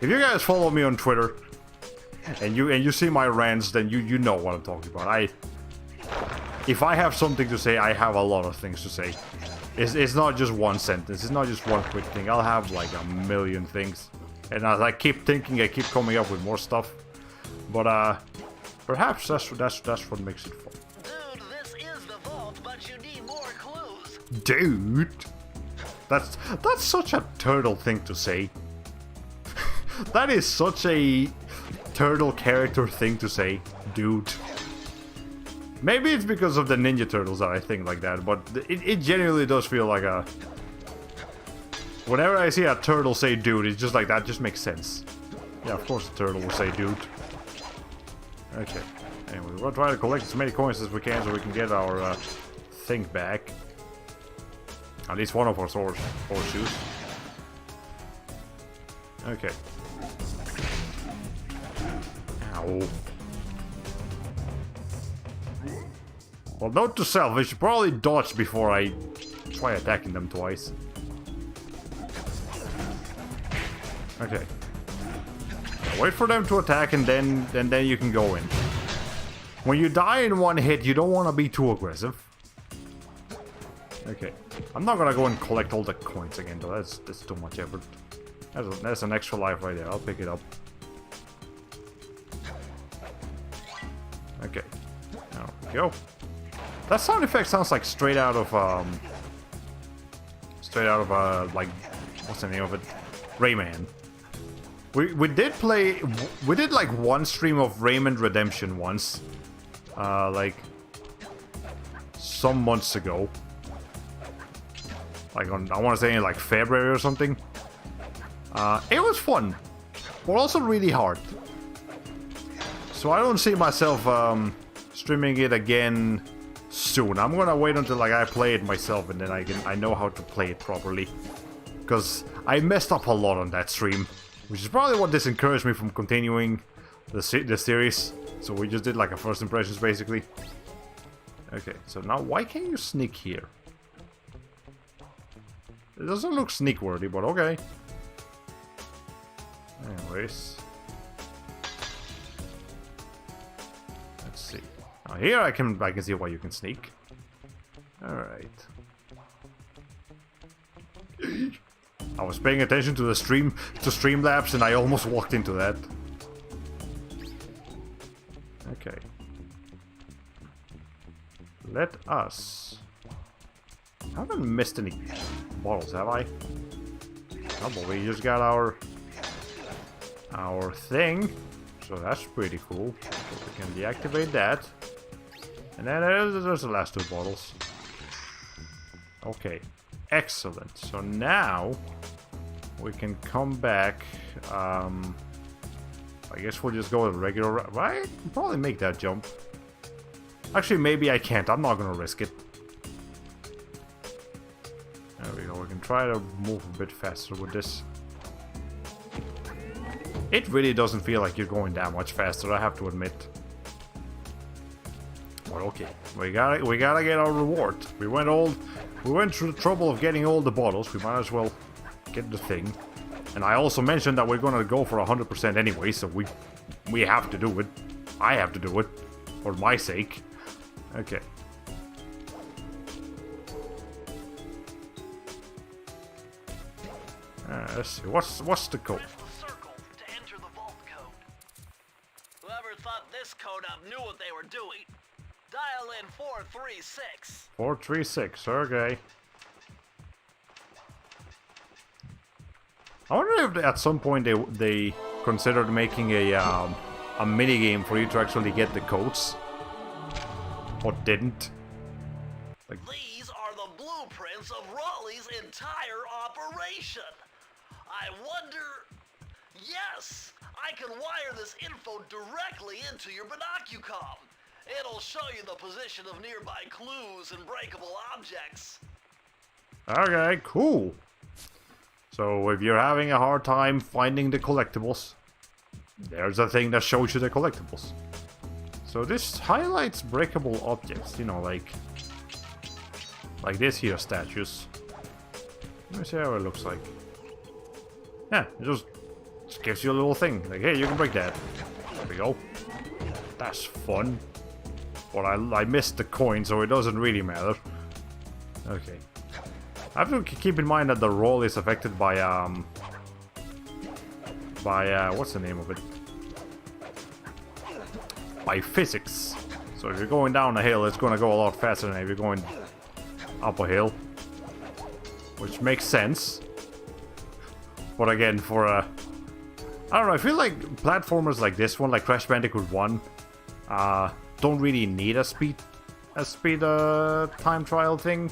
you guys follow me on Twitter and you see my rants, then you know what I'm talking about. If I have something to say, I have a lot of things to say. It's not just one sentence. It's not just one quick thing. I'll have like a million things, and as I keep thinking, I keep coming up with more stuff. But perhaps that's what makes it fun. Dude! That's such a turtle thing to say. That is such a turtle character thing to say, dude. Maybe it's because of the Ninja Turtles that I think like that, but it genuinely does feel like a... Whenever I see a turtle say dude, it's just like that just makes sense. Yeah, of course a turtle will say dude. Okay. Anyway, we'll try to collect as many coins as we can so we can get our thing back. At least one of our horseshoes. Okay. Ow. Well, note to self, I should probably dodge before I try attacking them twice. Okay. Now wait for them to attack and then you can go in. When you die in one hit, you don't want to be too aggressive. Okay. I'm not gonna go and collect all the coins again though, that's too much effort. That's an extra life right there, I'll pick it up. Okay. There we go. That sound effect sounds like straight out of like, what's the name of it? Rayman. We did like one stream of Rayman Redemption once. Like some months ago. Like on, I want to say in like February or something. It was fun, but also really hard. So I don't see myself streaming it again soon. I'm gonna wait until like I play it myself and then I know how to play it properly. Because I messed up a lot on that stream, which is probably what disencouraged me from continuing the series. So we just did like a first impressions basically. Okay, so now why can't you sneak here? It doesn't look sneak worthy, but okay. Anyways. Let's see. Now here I can see why you can sneak. Alright. I was paying attention to the Streamlabs and I almost walked into that. Okay. Let us... I haven't missed any bottles, have I? Oh, but we just got our thing, so that's pretty cool. So we can deactivate that. And then there's the last two bottles. Okay, excellent. So now we can come back. I guess we'll just go with regular. Right? Probably make that jump. Actually, maybe I can't. I'm not gonna risk it. There we go. We can try to move a bit faster with this. It really doesn't feel like you're going that much faster, I have to admit. But okay, we gotta get our reward. We went through the trouble of getting all the bottles. We might as well get the thing. And I also mentioned that we're gonna go for 100% anyway, so we have to do it. I have to do it for my sake. Okay. Let's see. What's the code? This code up knew what they were doing. Dial in 436. 436, okay. I wonder if at some point they considered making a mini game for you to actually get the codes, or didn't. Like, these are the blueprints of Raleigh's entire operation. I wonder. Yes. I can wire this info directly into your binocucom. It'll show you the position of nearby clues and breakable objects. Okay, cool. So if you're having a hard time finding the collectibles, there's a thing that shows you the collectibles. So this highlights breakable objects, you know, like this here statues. Let me see how it looks like. Yeah, it just gives you a little thing, like, hey, you can break that. There we go. That's fun. But I missed the coin, so it doesn't really matter. Okay. I have to keep in mind that the roll is affected by what's the name of it? By physics. So if you're going down a hill, it's gonna go a lot faster than if you're going up a hill. which makes sense. But again, for I don't know, I feel like platformers like this one, like Crash Bandicoot 1, don't really need a speed time trial thing.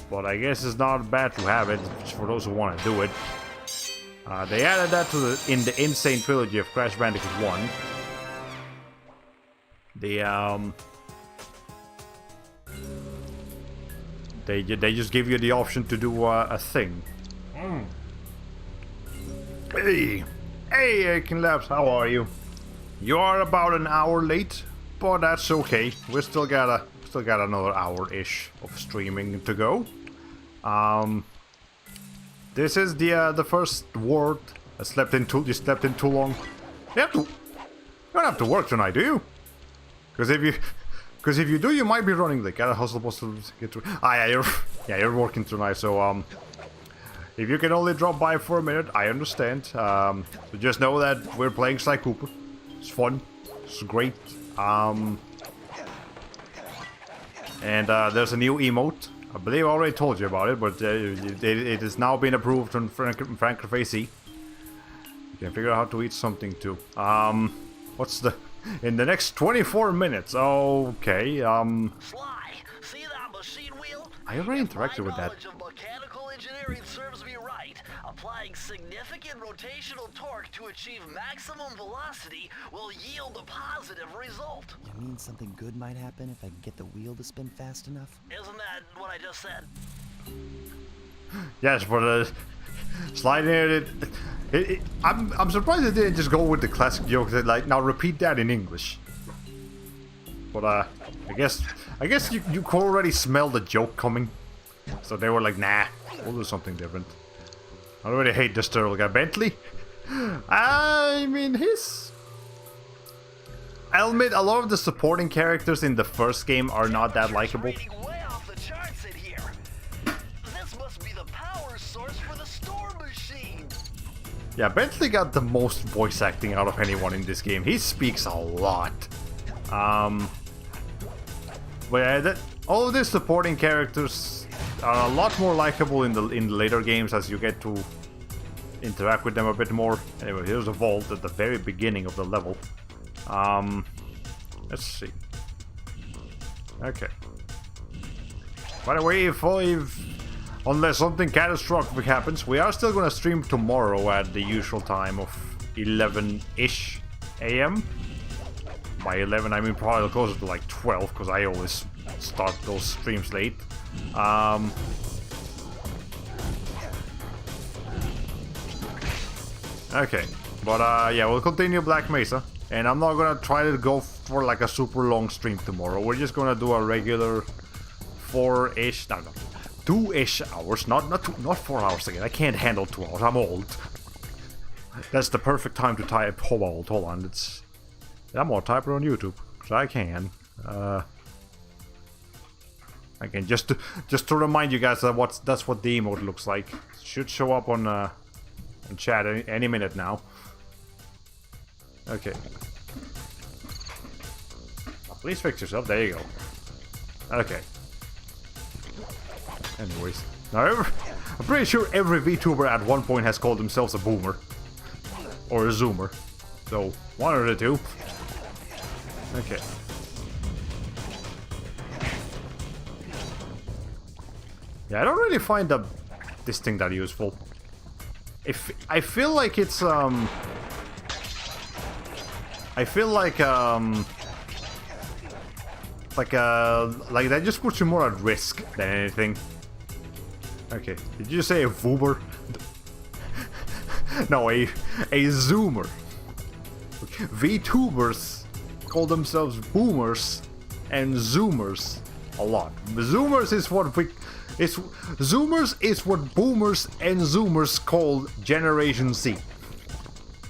But I guess it's not bad to have it for those who want to do it. They added that to in the Insane Trilogy of Crash Bandicoot 1. They just give you the option to do a thing. Hey, Aching Labs, how are you? You are about an hour late, but that's okay. We still got another hour-ish of streaming to go. This is the first ward. You slept in too long. You don't have to work tonight, do you? Because if you do, you might be running late. Gotta hustle, bustle, get to. You're working tonight. So if you can only drop by for a minute, I understand. So just know that we're playing Sly Cooper. It's fun. It's great. And there's a new emote. I believe I already told you about it, but it has now been approved on Frankfurt AC. You can figure out how to eat something too. What's the... In the next 24 minutes, okay, Sly, see that machine wheel? I already interacted with that. My knowledge of mechanical engineering serves me right. Applying significant rotational torque to achieve maximum velocity will yield a positive result. You mean something good might happen if I can get the wheel to spin fast enough? Isn't that what I just said? Yes, but sliding it. I'm surprised they didn't just go with the classic joke that, like, now repeat that in English. But I guess you already smelled the joke coming, so they were like, nah, we'll do something different. I already hate this turtle guy, Bentley. I mean, I'll admit, a lot of the supporting characters in the first game are not that likable. Way off the charts in here. This must be the power source for the store machine. Yeah, Bentley got the most voice acting out of anyone in this game. He speaks a lot. But yeah, all of these supporting characters are a lot more likable in the later games as you get to interact with them a bit more. Anyway, here's a vault at the very beginning of the level. Let's see. Okay. By the way, unless something catastrophic happens, we are still gonna stream tomorrow at the usual time of 11-ish a.m. By 11, I mean probably closer to like 12, because I always start those streams late. Okay, but yeah, we'll continue Black Mesa, and I'm not gonna try to go for like a super long stream tomorrow. We're just gonna do a regular 4-ish, no, 2-ish hours, not 4 hours again. I can't handle 2 hours. I'm old. That's the perfect time to type. Hold on. I'm gonna type it on YouTube, cause I can. Again, just to remind you guys that that's what the emote looks like. It should show up on chat any minute now. Okay. Please fix yourself. There you go. Okay. Anyways, now I'm pretty sure every VTuber at one point has called themselves a boomer or a zoomer. So one of the two. Okay. Yeah, I don't really find this thing that useful. If I feel like it's like that just puts you more at risk than anything. Okay, did you say a voober? No, a zoomer. VTubers call themselves boomers and zoomers a lot. Zoomers is what boomers and zoomers call Generation Z.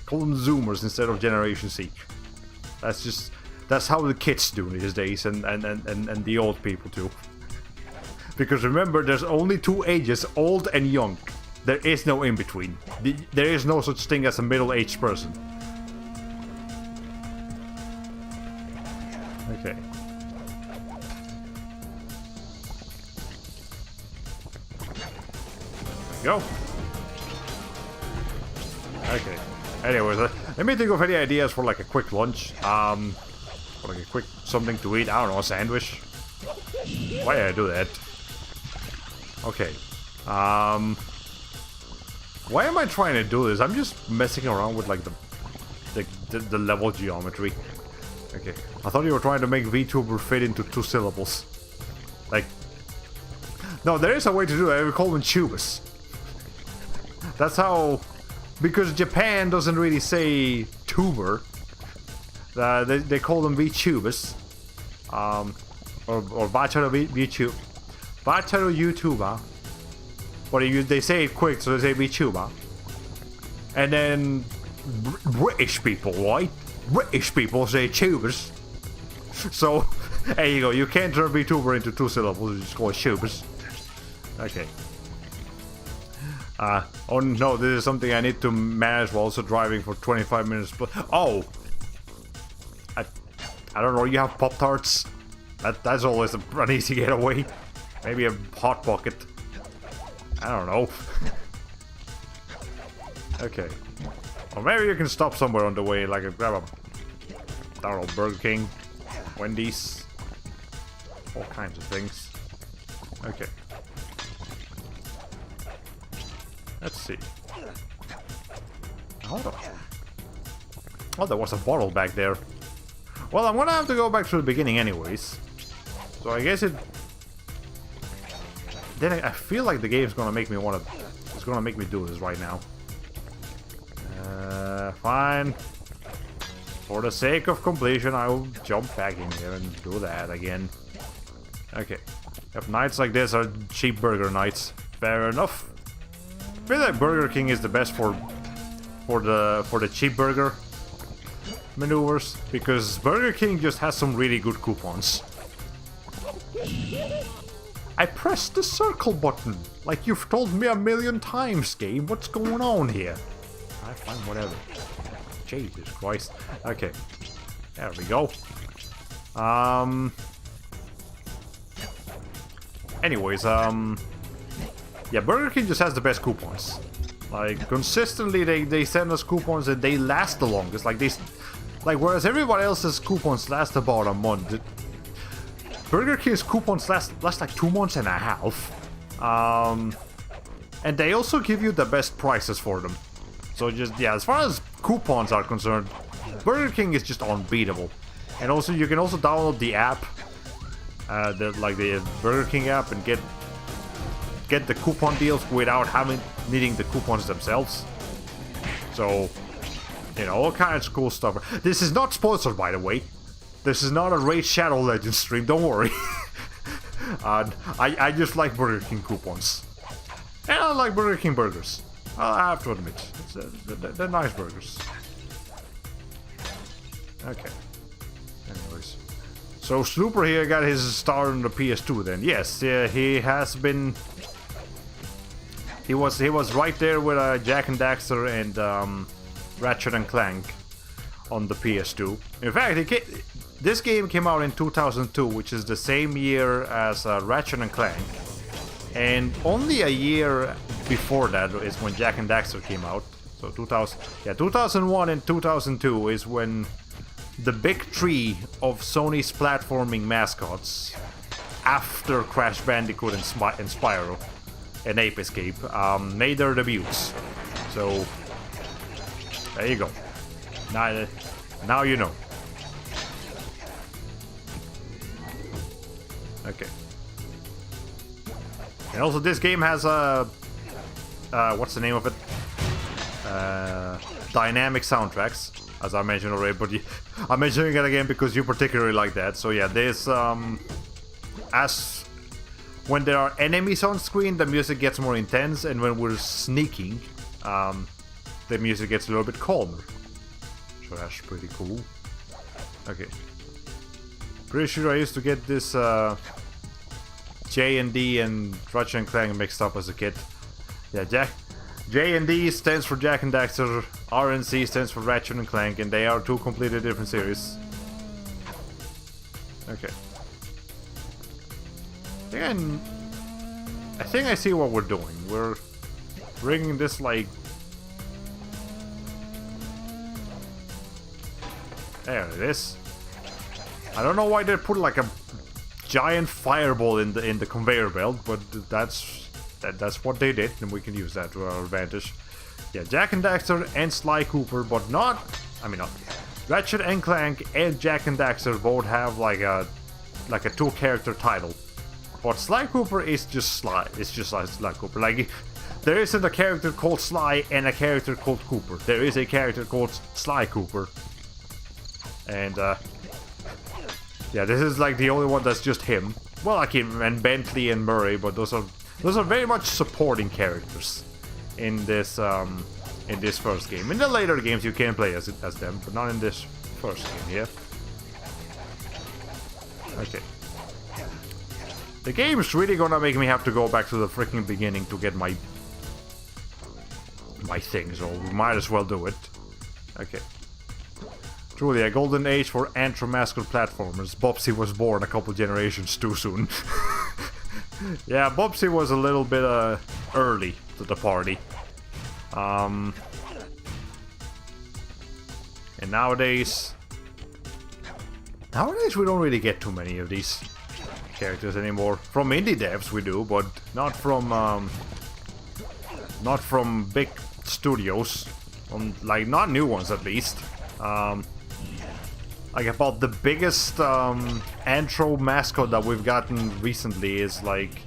Call them zoomers instead of Generation Z. That's how the kids do these days, and the old people too. Because remember, there's only two ages, old and young. There is no in between. There is no such thing as a middle-aged person. Okay. go. Okay. Anyways, let me think of any ideas for like a quick lunch. For like a quick something to eat. I don't know, a sandwich. Why did I do that? Okay. Why am I trying to do this? I'm just messing around with like the level geometry. Okay. I thought you were trying to make VTuber fit into 2 syllables. Like, no, there is a way to do it. We call them tubers. That's how, because Japan doesn't really say tuber. They call them VTubers. Or Bacharo VTube. Bacharo YouTuber. But they say it quick, so they say VTuber. And then British people, right? British people say tubers. So, there you go. You can't turn VTuber into 2 syllables. You just call it tubers. Okay. Oh no, this is something I need to manage while also driving for 25 minutes. But oh, I don't know. You have Pop-Tarts? That's always an easy getaway. Maybe a Hot Pocket. I don't know. Okay. Or maybe you can stop somewhere on the way, like grab a, I don't know, Burger King, Wendy's, all kinds of things. Okay. Let's see. Hold on. Oh, there was a bottle back there. Well, I'm gonna have to go back to the beginning anyways. So I guess it... Then I feel like the game's gonna make me wanna... It's gonna make me do this right now. Fine. For the sake of completion, I'll jump back in here and do that again. Okay. If nights like this are cheap burger nights, fair enough. I feel like Burger King is the best for the cheap burger maneuvers, because Burger King just has some really good coupons. I pressed the circle button, like you've told me 1,000,000 times, game. What's going on here? Alright, fine, whatever. Jesus Christ. Okay. There we go. Anyways, yeah, Burger King just has the best coupons. Like, consistently they send us coupons and they last the longest. Like, whereas everybody else's coupons last about a month, Burger King's coupons last like 2 months and a half. And they also give you the best prices for them. So just, yeah, as far as coupons are concerned, Burger King is just unbeatable. And also, you can also download the app, the Burger King app, and get the coupon deals without needing the coupons themselves. So, you know, all kinds of cool stuff. This is not sponsored, by the way. This is not a Raid Shadow Legends stream, don't worry. I just like Burger King coupons. And I like Burger King burgers. I have to admit, they're nice burgers. Okay. Anyways. So Snooper here got his start on the PS2 then. Yes, he has been... He was right there with Jak and Daxter and Ratchet and Clank on the PS2. In fact, this game came out in 2002, which is the same year as Ratchet and Clank. And only a year before that is when Jak and Daxter came out. So 2001 and 2002 is when the big three of Sony's platforming mascots, after Crash Bandicoot and Spyro and Ape Escape, made their debuts. So there you go. Now you know. Okay. And also, this game has a what's the name of it? Dynamic soundtracks, as I mentioned already. But I'm mentioning it again because you particularly like that. So yeah, there's as when there are enemies on screen, the music gets more intense, and when we're sneaking, the music gets a little bit calmer. So that's pretty cool. Okay. Pretty sure I used to get this J and D and Ratchet and Clank mixed up as a kid. Yeah, J and D stands for Jak and Daxter, R and C stands for Ratchet and Clank, and they are 2 completely different series. Okay. I think I see what we're doing. bringing this like... There it is. I don't know why they put like a giant fireball in the conveyor belt, but that's what they did, and we can use that to our advantage. Yeah, Jak and Daxter and Sly Cooper, but not... I mean, not... Ratchet and Clank and Jak and Daxter both have like a 2-character title. But Sly Cooper is just Sly. It's just like Sly Cooper. Like, there isn't a character called Sly and a character called Cooper. There is a character called Sly Cooper. And, yeah, this is like the only one that's just him. Well, like him and Bentley and Murray, but those are very much supporting characters in this first game. In the later games you can play as them, but not in this first game here. Okay. The game's really gonna make me have to go back to the freaking beginning to get my thing, so we might as well do it. Okay. Truly a golden age for Antro-mascot platformers. Bobsy was born a couple generations too soon. Yeah, Bobsy was a little bit early to the party. And nowadays we don't really get too many of these characters anymore. From indie devs we do, but not from big studios. Like, not new ones at least. Like, about the biggest Antro mascot that we've gotten recently is like...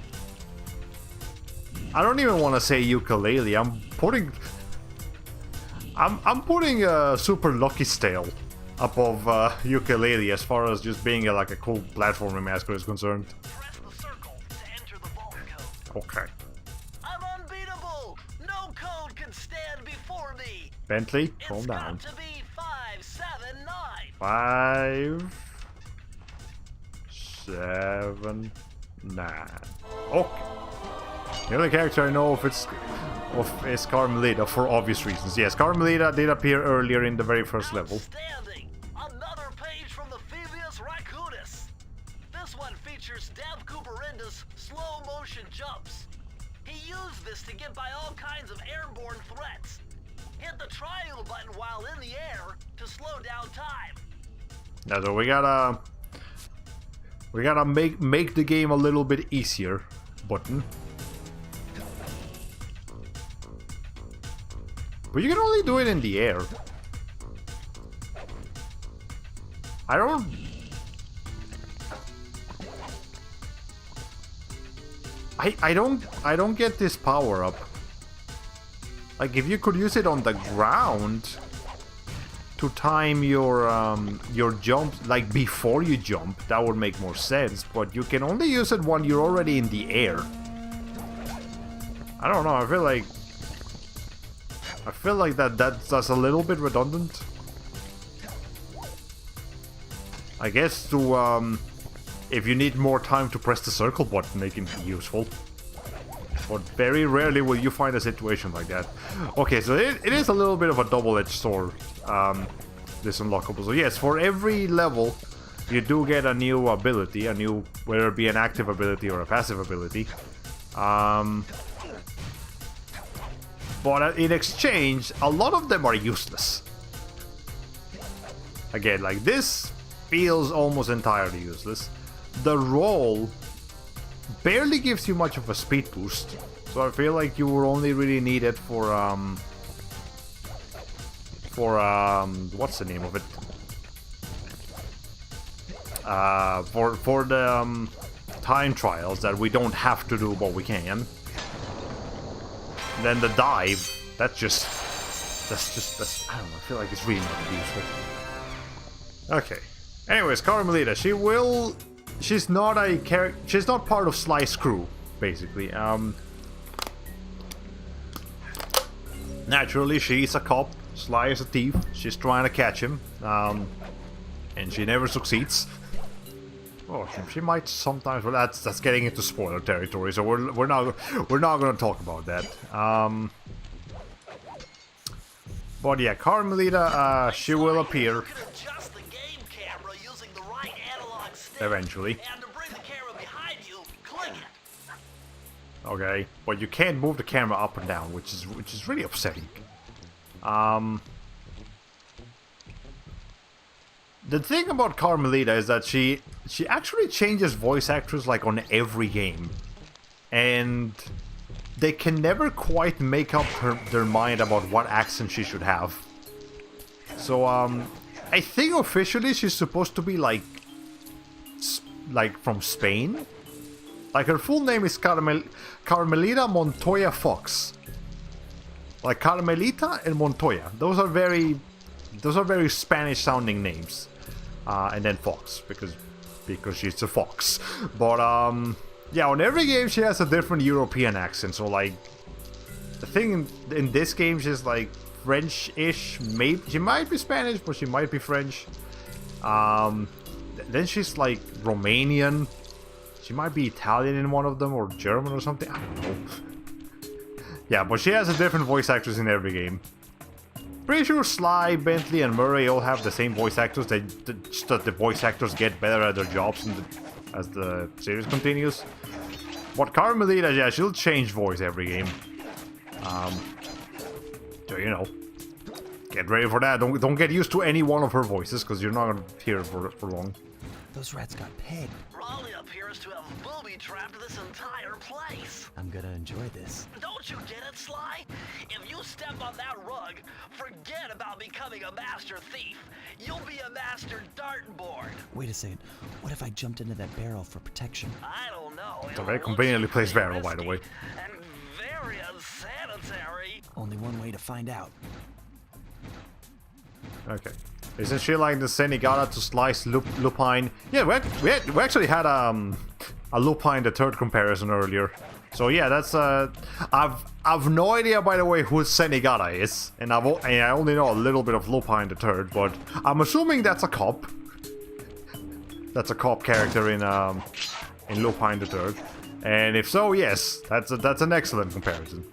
I don't even want to say ukulele. I'm putting Super Lucky Stale above ukulele as far as just being like a cool platforming mascot is concerned. Press the circle to enter the vault code. Okay. I'm unbeatable! No code can stand before me! Bentley, calm down. It's got to be 579! 5, 7, 9. Okay. The only character I know is Carmelita, for obvious reasons. Yes, Carmelita did appear earlier in the very first level. Outstanding! Another page from the Thievius Raccoonus! This one features Dev Cooperenda's slow-motion jumps. He used this to get by all kinds of airborne threats. Hit the triangle button while in the air to slow down time. Now, so we gotta make the game a little bit easier. Button. But you can only do it in the air. I don't get this power up. Like, if you could use it on the ground to time your jump, like before you jump, that would make more sense. But you can only use it when you're already in the air. I don't know. I feel like that's a little bit redundant. I guess to if you need more time to press the circle button, it can be useful. But very rarely will you find a situation like that. Okay, so it is a little bit of a double-edged sword, this unlockable. So yes, for every level, you do get a new ability, whether it be an active ability or a passive ability. But in exchange, a lot of them are useless. Again, like, this feels almost entirely useless. The roll barely gives you much of a speed boost, so I feel like you will only really need it for what's the name of it? For the time trials that we don't have to do, but we can. And then the dive, that's just I don't know, I feel like it's really not useful. Okay. Anyways, Carmelita, she's not a character. She's not part of Sly's crew, basically. Naturally, she's a cop. Sly is a thief. She's trying to catch him, and she never succeeds. Oh, she might sometimes. Well, that's getting into spoiler territory, so we're not going to talk about that. But yeah, Carmelita, she will appear eventually. And to bring the camera behind you, click it. Okay, but you can't move the camera up and down, which is really upsetting. The thing about Carmelita is that she actually changes voice actors like on every game, and they can never quite make up their mind about what accent she should have. So I think officially she's supposed to be like from Spain. Like her full name is Carmelita Montoya Fox. Like Carmelita and Montoya. Those are very Spanish sounding names. And then Fox, because she's a fox. But yeah, on every game she has a different European accent. So like the thing in this game, she's like French-ish. Maybe she might be Spanish, but she might be French. Then she's like Romanian. She might be Italian in one of them, or German or something. I don't know. Yeah, but she has a different voice actors in every game. Pretty sure Sly, Bentley, and Murray all have the same voice actors. Just that the voice actors get better at their jobs as the series continues. But Carmelita, yeah, she'll change voice every game. So you know, get ready for that. Don't get used to any one of her voices, because you're not gonna hear it for long. Those rats got pegged. Raleigh appears to have booby-trapped this entire place. I'm gonna enjoy this. Don't you get it, Sly? If you step on that rug, forget about becoming a master thief. You'll be a master dartboard. Wait a second. What if I jumped into that barrel for protection? I don't know. It's a very conveniently placed barrel, by the way. And very unsanitary. Only one way to find out. Okay. Isn't she like the Senigata to slice Lupine? Yeah, we actually had a Lupine the Third comparison earlier. So yeah, that's I've no idea, by the way, who Senigata is, and I only know a little bit of Lupine the Third, but I'm assuming that's a cop. That's a cop character in Lupine the Third, and if so, yes, that's an excellent comparison.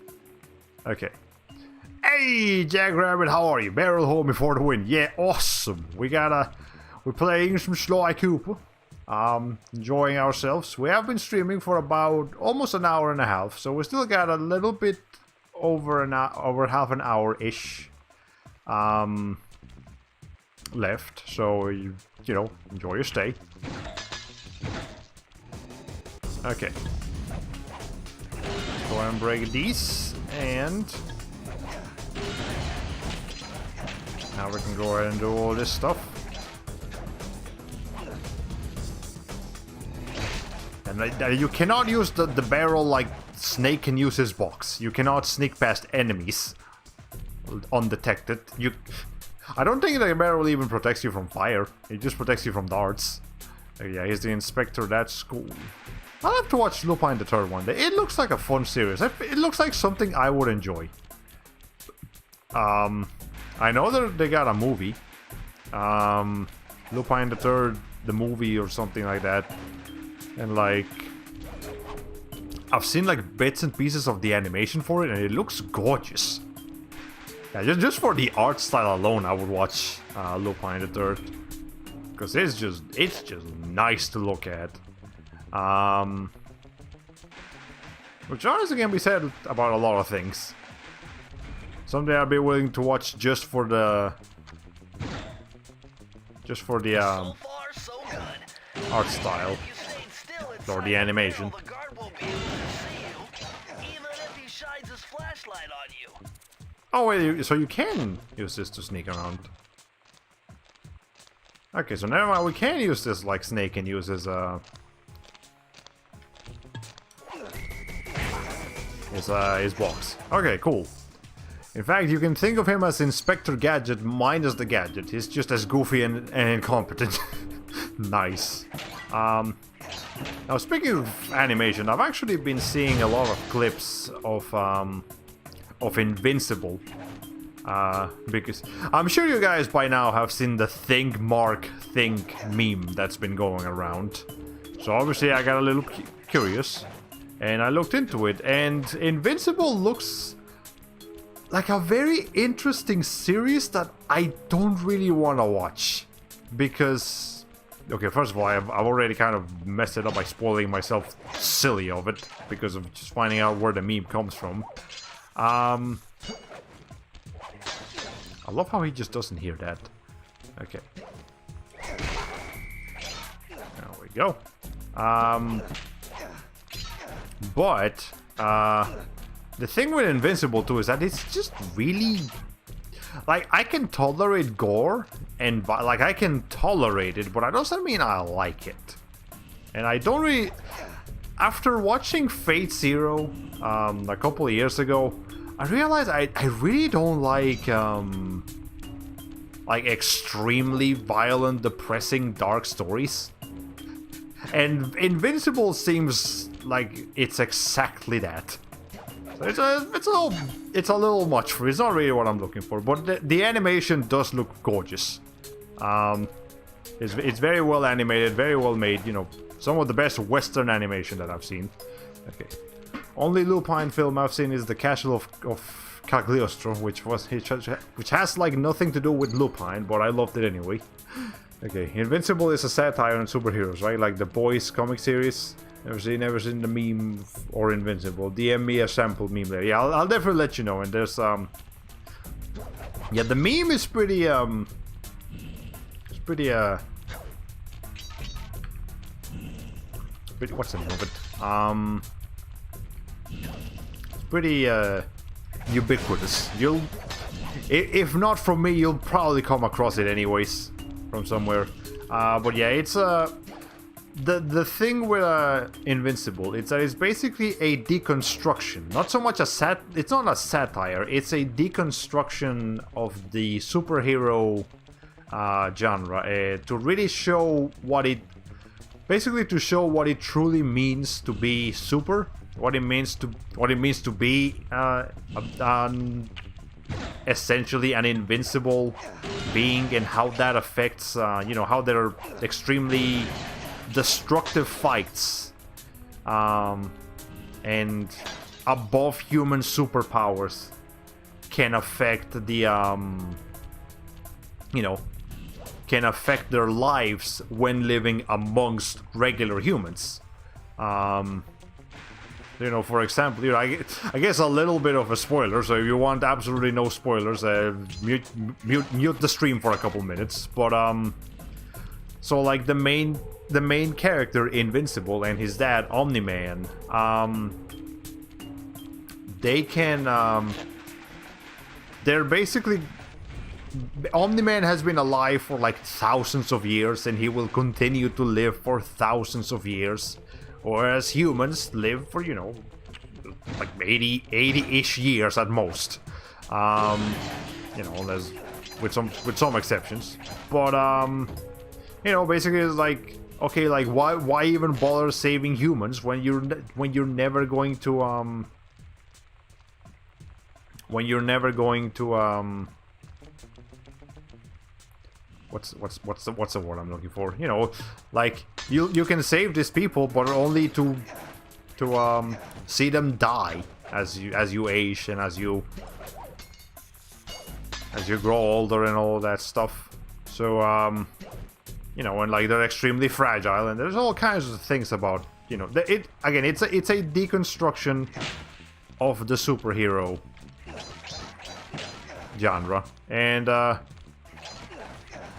Okay. Hey, Jackrabbit, how are you? Barrel home before the win. Yeah, awesome. We're playing some Sly Cooper. Enjoying ourselves. We have been streaming for about almost an hour and a half, so we still got a little bit over half an hour-ish left. So you know, enjoy your stay. Okay. Let's go ahead and break these, and now we can go ahead and do all this stuff. And you cannot use the barrel like Snake can use his box. You cannot sneak past enemies undetected. I don't think the barrel even protects you from fire. It just protects you from darts. Yeah, he's the inspector. That's cool. I'll have to watch Lupine the Third one day. It looks like a fun series. It looks like something I would enjoy. I know they got a movie. Lupine the Third, the movie or something like that. And like, I've seen like bits and pieces of the animation for it, and it looks gorgeous. Yeah, just for the art style alone, I would watch Lupine the Third, because it's just nice to look at. Which honestly can be said about a lot of things. Someday I'll be willing to watch just for the So far, so good. art style. If you stayed still inside Or the animation. the guard won't be able to see you, even if he shines his flashlight on you. Oh wait, so you can use this to sneak around. Okay, so never mind, we can use this like Snake can use his box. Okay, cool. In fact, you can think of him as Inspector Gadget minus the gadget. He's just as goofy and incompetent. Nice. Now, speaking of animation, I've actually been seeing a lot of clips of Invincible. Because I'm sure you guys by now have seen the Think Mark Think meme that's been going around. So obviously I got a little curious, and I looked into it, and Invincible looks like a very interesting series that I don't really want to watch, because Okay, first of all, I've already kind of messed it up by spoiling myself silly of it because of just finding out where the meme comes from. I love how he just doesn't hear that. Okay. There we go. But the thing with Invincible too is that it's just really, like, I can tolerate gore and like I can tolerate it, but that doesn't mean I like it. And I don't really. After watching Fate Zero a couple of years ago, I realized I really don't like extremely violent, depressing, dark stories. And Invincible seems like it's exactly that. So it's a little much for me. It's not really what I'm looking for, but the animation does look gorgeous. It's very well animated, very well made. You know, some of the best Western animation that I've seen. Okay, only Lupine film I've seen is The Castle of Cagliostro, which has like nothing to do with Lupine, but I loved it anyway. Okay, Invincible is a satire on superheroes, right? Like the Boys comic series. Never seen the meme or Invincible. DM me a sample meme there. Yeah, I'll definitely let you know. And there's yeah, the meme is pretty what's the name of it? It's pretty ubiquitous. If not from me, you'll probably come across it anyways from somewhere. But yeah, it's the thing with Invincible, it's that it's basically a deconstruction. Not so much it's not a satire, it's a deconstruction of the superhero genre to really show what it truly means to be super, what it means to be essentially an invincible being, and how that affects how their extremely destructive fights and above human superpowers can affect the can affect their lives when living amongst regular humans. For example, I guess a little bit of a spoiler, so if you want absolutely no spoilers, mute the stream for a couple minutes. But so like the main character, Invincible, and his dad, Omni-Man, they can they're basically, Omni-Man has been alive for like thousands of years, and he will continue to live for thousands of years. Whereas humans live for, like 80-ish years at most. There's with some exceptions. But basically it's like, okay, like why even bother saving humans when you're never going to what's the word I'm looking for? Like you can save these people, but only to see them die as you age and as you grow older and all that stuff. So and like they're extremely fragile, and there's all kinds of things about it's a deconstruction of the superhero genre, and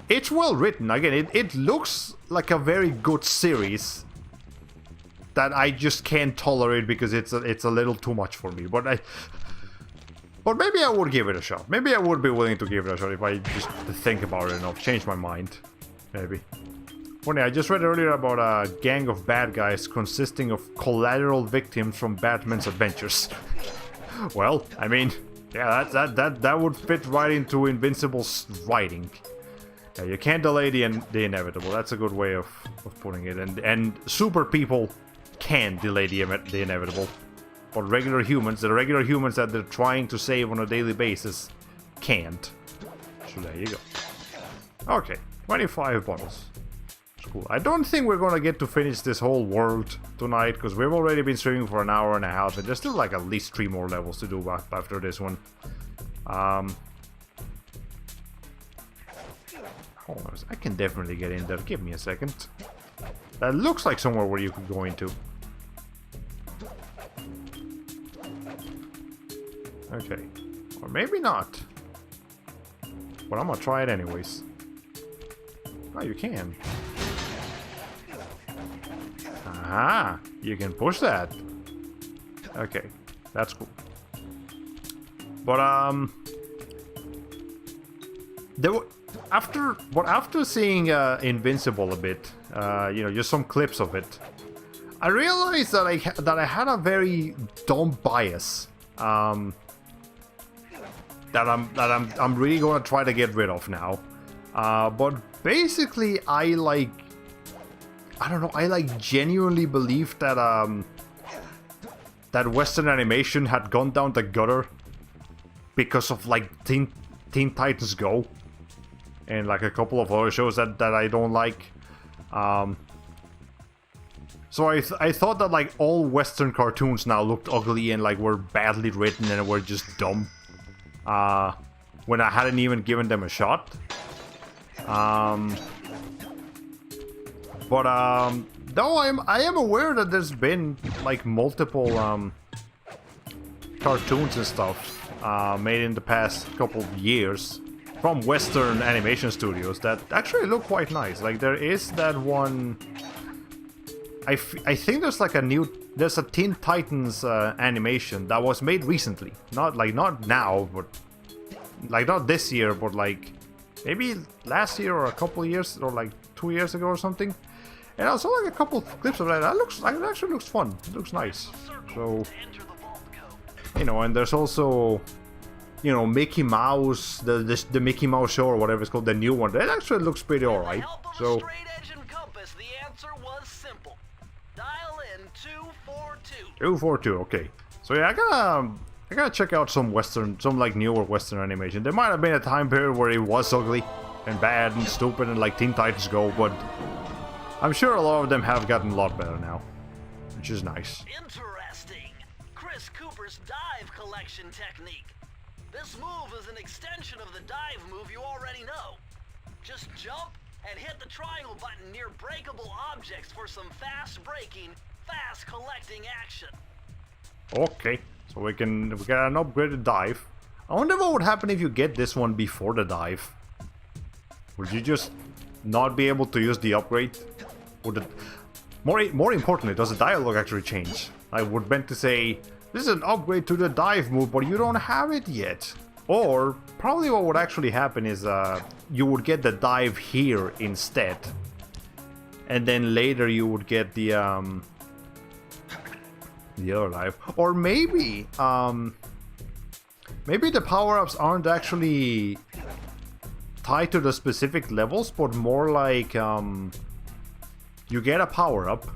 it's well written. Again, it looks like a very good series that I just can't tolerate because it's a little too much for me. But maybe I would give it a shot. Maybe I would be willing to give it a shot if I just think about it enough. Change my mind. Maybe. Funny, I just read earlier about a gang of bad guys consisting of collateral victims from Batman's adventures. Well, I mean, yeah, that would fit right into Invincible's writing. Yeah, you can't delay the inevitable. That's a good way of putting it. And super people can delay the inevitable. But the regular humans that they're trying to save on a daily basis can't. So there you go. Okay, 25 bottles. Cool. I don't think we're gonna get to finish this whole world tonight, because we've already been streaming for an hour and a half, and there's still like at least 3 more levels to do after this one. Hold on, I can definitely get in there. Give me a second. That looks like somewhere where you could go into. Okay. Or maybe not. But I'm gonna try it anyways. Oh, you can. Aha! You can push that. Okay. That's cool. But, after seeing Invincible a bit, you know, just some clips of it, I realized that I had a very dumb bias that I'm really gonna try to get rid of now. But basically, I don't know, I genuinely believe that that Western animation had gone down the gutter because of Teen Titans Go and like a couple of other shows that I don't like. So I thought that like all Western cartoons now looked ugly and like were badly written and were just dumb. When I hadn't even given them a shot. Though I am aware that there's been like multiple cartoons and stuff made in the past couple of years from Western animation studios that actually look quite nice. Like there is that one. I think there's like there's a Teen Titans animation that was made recently. Not now, but like not this year, but like maybe last year or a couple of years or like 2 years ago or something. And I saw like a couple of clips of that. That actually looks fun. It looks nice. So, you know, and there's also, you know, Mickey Mouse, the Mickey Mouse show or whatever it's called, the new one. That actually looks pretty alright. So. The answer was simple. Dial in 242. 242. Okay. So yeah, I gotta check out some like newer Western animation. There might have been a time period where it was ugly and bad and stupid and like Teen Titans Go, but I'm sure a lot of them have gotten a lot better now, which is nice. Interesting. Chris Cooper's dive collection technique. This move is an extension of the dive move you already know. Just jump and hit the triangle button near breakable objects for some fast breaking, fast collecting action. Okay, so we got an upgraded dive. I wonder what would happen if you get this one before the dive. Would you just not be able to use the upgrade? Would it, more importantly, does the dialogue actually change? I would meant to say, this is an upgrade to the dive move, but you don't have it yet. Or, probably what would actually happen is, you would get the dive here instead. And then later you would get the other dive. Or maybe, maybe the power-ups aren't actually tied to the specific levels, but more like, you get a power-up.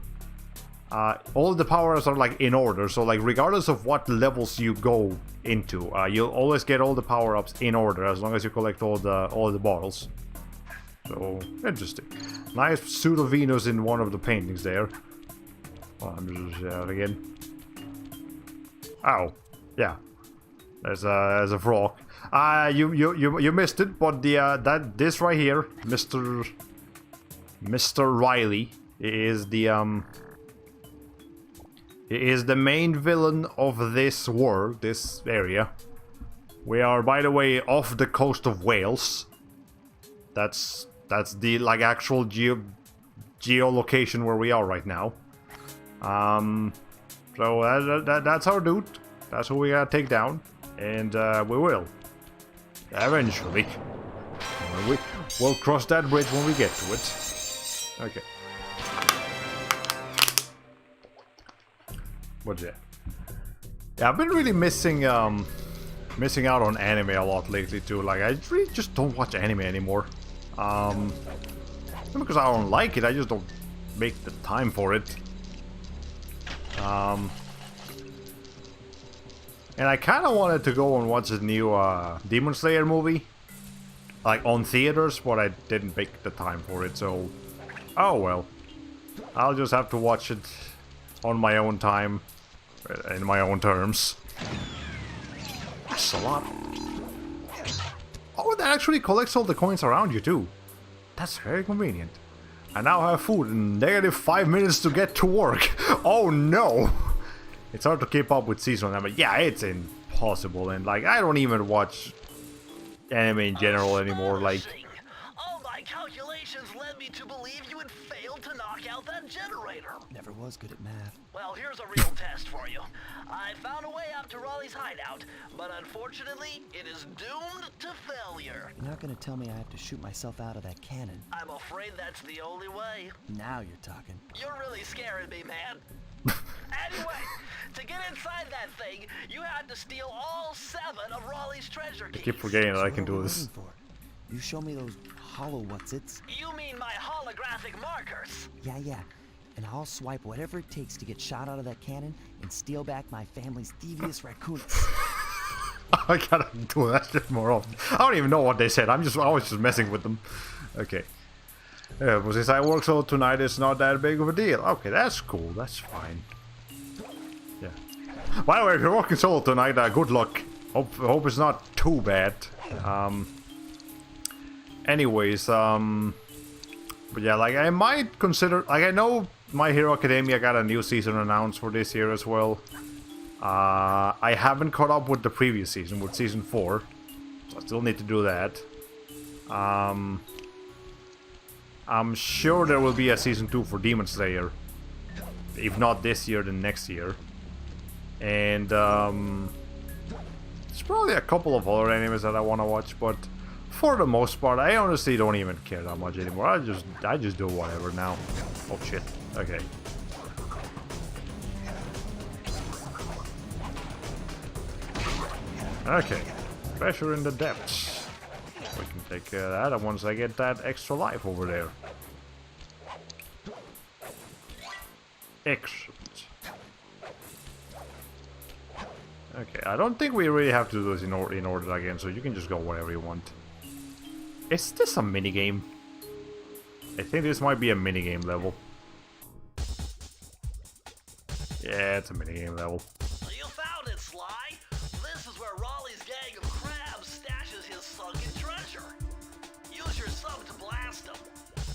All the power-ups are like in order, so like regardless of what levels you go into, you'll always get all the power-ups in order as long as you collect all the bottles. So interesting. Nice pseudo Venus in one of the paintings there. Oh, I'm just again. Ow, yeah. There's a frog. You missed it, but this right here, Mr. Riley, is the main villain of this world, this area. We are, by the way, off the coast of Wales. That's the like actual geolocation where we are right now. So that's our dude. That's who we gotta take down, and we will eventually. We'll cross that bridge when we get to it. Okay. What's that? Yeah, I've been really missing out on anime a lot lately too. Like, I really just don't watch anime anymore. Not because I don't like it, I just don't make the time for it. And I kind of wanted to go and watch the new Demon Slayer movie, like on theaters, but I didn't make the time for it. So, oh well, I'll just have to watch it on my own time, in my own terms. That's a lot. Oh, that actually collects all the coins around you too. That's very convenient. I now have food in negative 5 minutes to get to work. Oh no! It's hard to keep up with seasonal anime. Yeah, it's impossible, and like I don't even watch anime in general anymore. Like, all my calculations led me to believe you had failed to knock out that generator. Never was good at math. Well, here's a real test for you. I found a way up to Raleigh's hideout, but unfortunately, it is doomed to failure. You're not gonna tell me I have to shoot myself out of that cannon. I'm afraid that's the only way. Now you're talking. You're really scaring me, man. Anyway, to get inside that thing, you had to steal all 7 of Raleigh's treasure keys. I keep forgetting that I can do this. You show me those hollow what's-its? You mean my holographic markers? Yeah. And I'll swipe whatever it takes to get shot out of that cannon and steal back my family's Thievius Raccoonus. I gotta do that shit more often. I don't even know what they said. I was just messing with them. Okay. Yeah, but since I work so tonight, it's not that big of a deal. Okay, that's cool. That's fine. Yeah. By the way, if you're working solo tonight, good luck. Hope it's not too bad. Anyways, but yeah, like I might consider. Like I know My Hero Academia got a new season announced for this year as well. I haven't caught up with the previous season, with season 4. So I still need to do that. I'm sure there will be a season 2 for Demon Slayer. If not this year, then next year. And there's probably a couple of other animes that I want to watch, but for the most part, I honestly don't even care that much anymore. I just do whatever now. Oh shit. Okay. Okay. Pressure in the depths. We can take care of that once I get that extra life over there. Excellent. Okay, I don't think we really have to do this in order again, so you can just go wherever you want. Is this a minigame? I think this might be a minigame level. Yeah, it's a minigame level. You found it, Sly. This is where Raleigh's gang of crabs stashes his sunken treasure. Use your sub to blast him.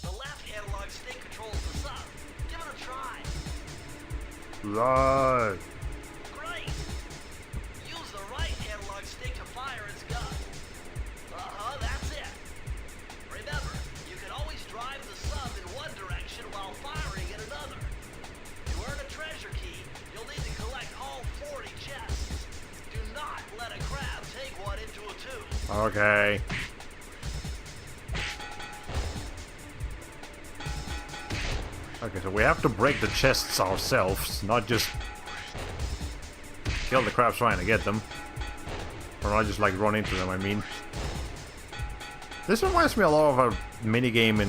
The left analog stick controls the sub. Give it a try. Right. Great. Use the right analog stick to fire its gun. That's it. Remember, you can always drive the sub in one direction while firing in another. To earn a treasure key, you'll need to collect all 40 chests. Do not let a crab take one into a tube. Okay. Okay, so we have to break the chests ourselves, not just kill the crabs trying to get them. Or not just like run into them, I mean. This reminds me a lot of a minigame in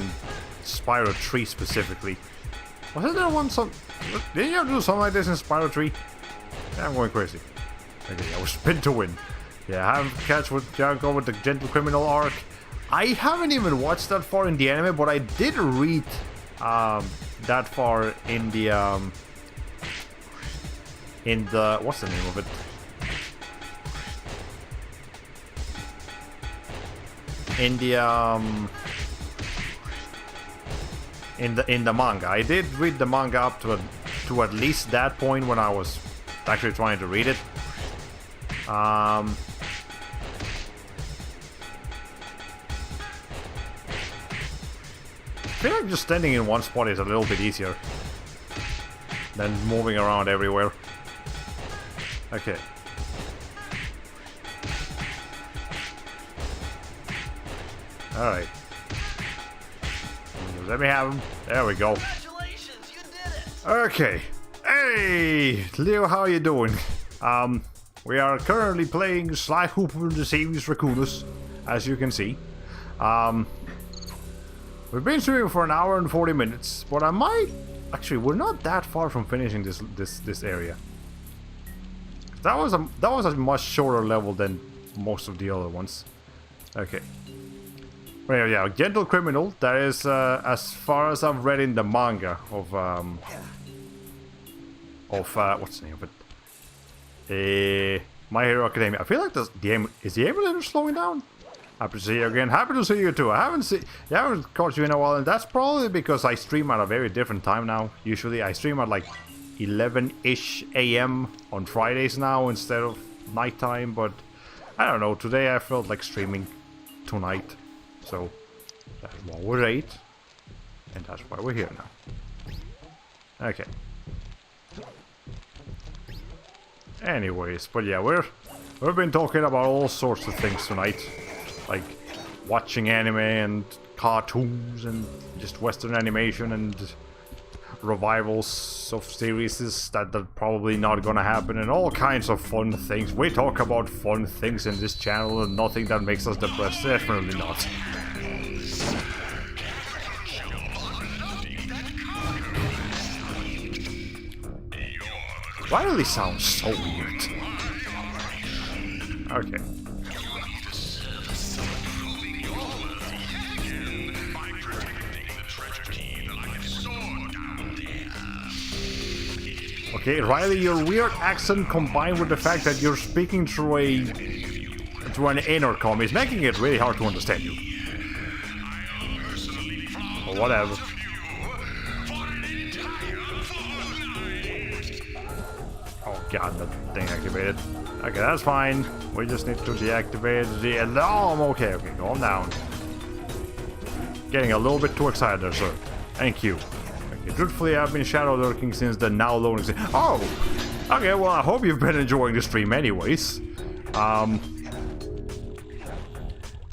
Spyro 3 specifically. Wasn't there one didn't you have to do something like this in Spyro 3? Yeah, I'm going crazy. Okay, I was spin to win. Yeah, I have catch with Janko with the Gentle Criminal arc. I haven't even watched that far in the anime, but I did read that far in the what's the name of it? In the manga. I did read the manga up to at least that point when I was actually trying to read it. I feel like just standing in one spot is a little bit easier than moving around everywhere. Okay. Alright. Let me have him. There we go. Congratulations, you did it! Okay. Hey, Leo, how you doing? We are currently playing Sly Cooper and the Thievius Raccoonus, as you can see. We've been streaming for an hour and 40 minutes, but I might... Actually, we're not that far from finishing this area. That was a much shorter level than most of the other ones. Okay. Well, yeah, Gentle Criminal. That is as far as I've read in the manga of what's the name of it? My Hero Academia. I feel like the emulator slowing down. Happy to see you again. Happy to see you too. I haven't caught you in a while, and that's probably because I stream at a very different time now. Usually I stream at like 11-ish a.m. on Fridays now instead of nighttime, but I don't know. Today I felt like streaming tonight, so that's why we're late, and that's why we're here now. Okay. Anyways, but yeah, we've been talking about all sorts of things tonight. Like watching anime and cartoons and just Western animation and revivals of series that are probably not gonna happen and all kinds of fun things. We talk about fun things in this channel and nothing that makes us depressed. Definitely not. Riley sounds so weird. Okay. Okay, Riley, your weird accent combined with the fact that you're speaking through an intercom is making it really hard to understand you. Or whatever. Oh god, that thing activated. Okay, that's fine. We just need to deactivate the alarm. Okay, calm down. Getting a little bit too excited there, sir. Thank you. Truthfully, I've been shadow lurking since the now loading. Oh! Okay, well, I hope you've been enjoying the stream anyways. You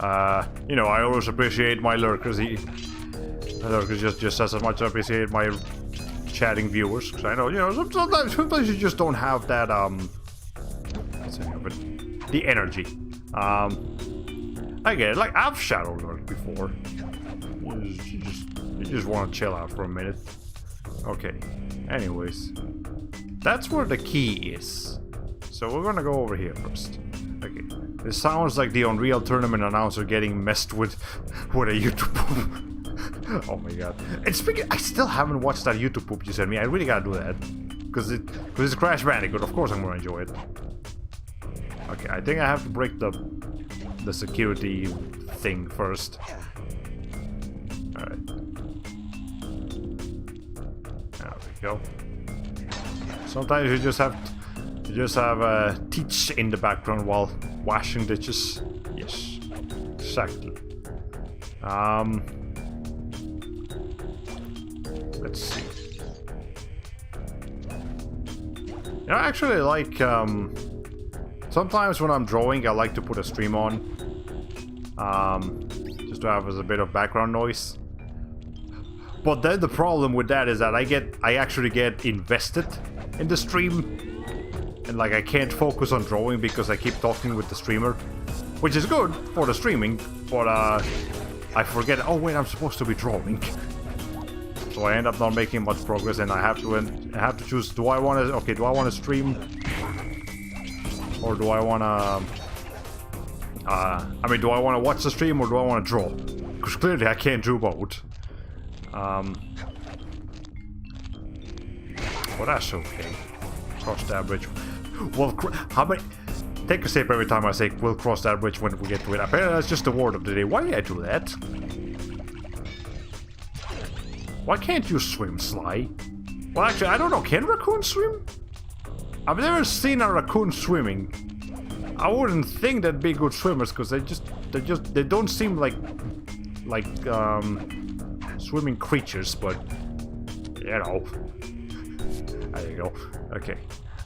know, I always appreciate my lurkers. Lurkers just as much I appreciate my chatting viewers. Because I know, you know, sometimes you just don't have that, the energy. I get it. Like, I've shadow lurked before. You just want to chill out for a minute. Okay, anyways, that's where the key is. So we're gonna go over here first. Okay, this sounds like the Unreal Tournament announcer getting messed with a YouTube poop. Oh my god. And speaking, I still haven't watched that YouTube poop you sent me. I really gotta do that. Because it's Crash Bandicoot, of course I'm gonna enjoy it. Okay, I think I have to break the security thing first. Alright. There we go. Sometimes you just have Teach in the background while washing dishes. Yes, exactly. Let's see. You know, I actually like sometimes when I'm drawing, I like to put a stream on, just to have as a bit of background noise. But then the problem with that is that I actually get invested in the stream, and like I can't focus on drawing because I keep talking with the streamer, which is good for the streaming, but I forget, oh wait, I'm supposed to be drawing. So I end up not making much progress, and I have to choose, do I want to stream, or do I want to do I want to watch the stream, or do I want to draw? Because clearly I can't do both. Well, that's okay. Cross that bridge. Well, how many? Take a sip every time I say we'll cross that bridge when we get to it. Apparently that's just the word of the day. Why did I do that? Why can't you swim, Sly? Well, actually, I don't know. Can raccoons swim? I've never seen a raccoon swimming. I wouldn't think they'd be good swimmers because they don't seem like swimming creatures, but you know. There you go. Okay.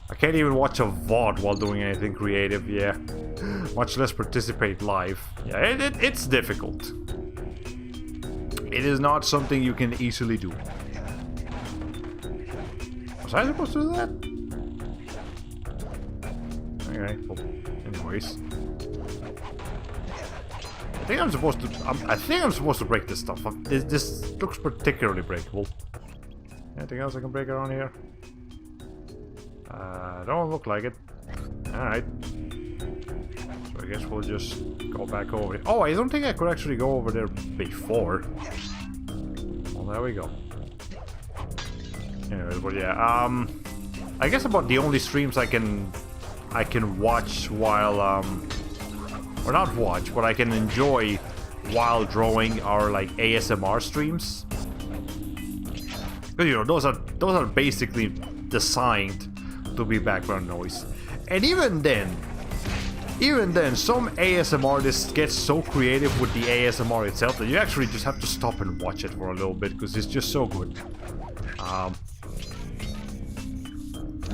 I can't even watch a VOD while doing anything creative, yeah. Much less participate live. Yeah, it's difficult. It is not something you can easily do. Was I supposed to do that? Okay, well, anyways. I think I'm supposed to break this stuff. This looks particularly breakable. Anything else I can break around here? Don't look like it. Alright. So I guess we'll just go back over here. Oh, I don't think I could actually go over there before. Well, there we go. Anyways, but yeah, I guess about the only streams I can watch while or not watch, but I can enjoy while drawing are like ASMR streams. Because you know, those are basically designed to be background noise. And even then, some ASMR artists get so creative with the ASMR itself that you actually just have to stop and watch it for a little bit because it's just so good.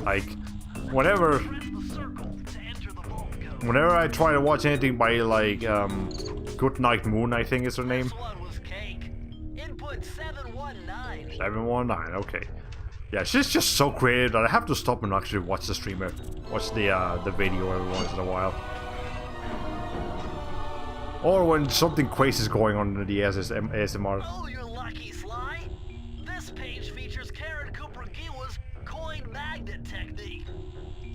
Like, whenever I try to watch anything by like Goodnight Moon, I think is her name. 719, okay. Yeah, she's just so creative that I have to stop and actually watch the streamer, watch the video every once in a while. Or when something crazy is going on in the ASMR. Oh, you're lucky, Sly. This page features Karen Cooper Giwa's coin magnet technique.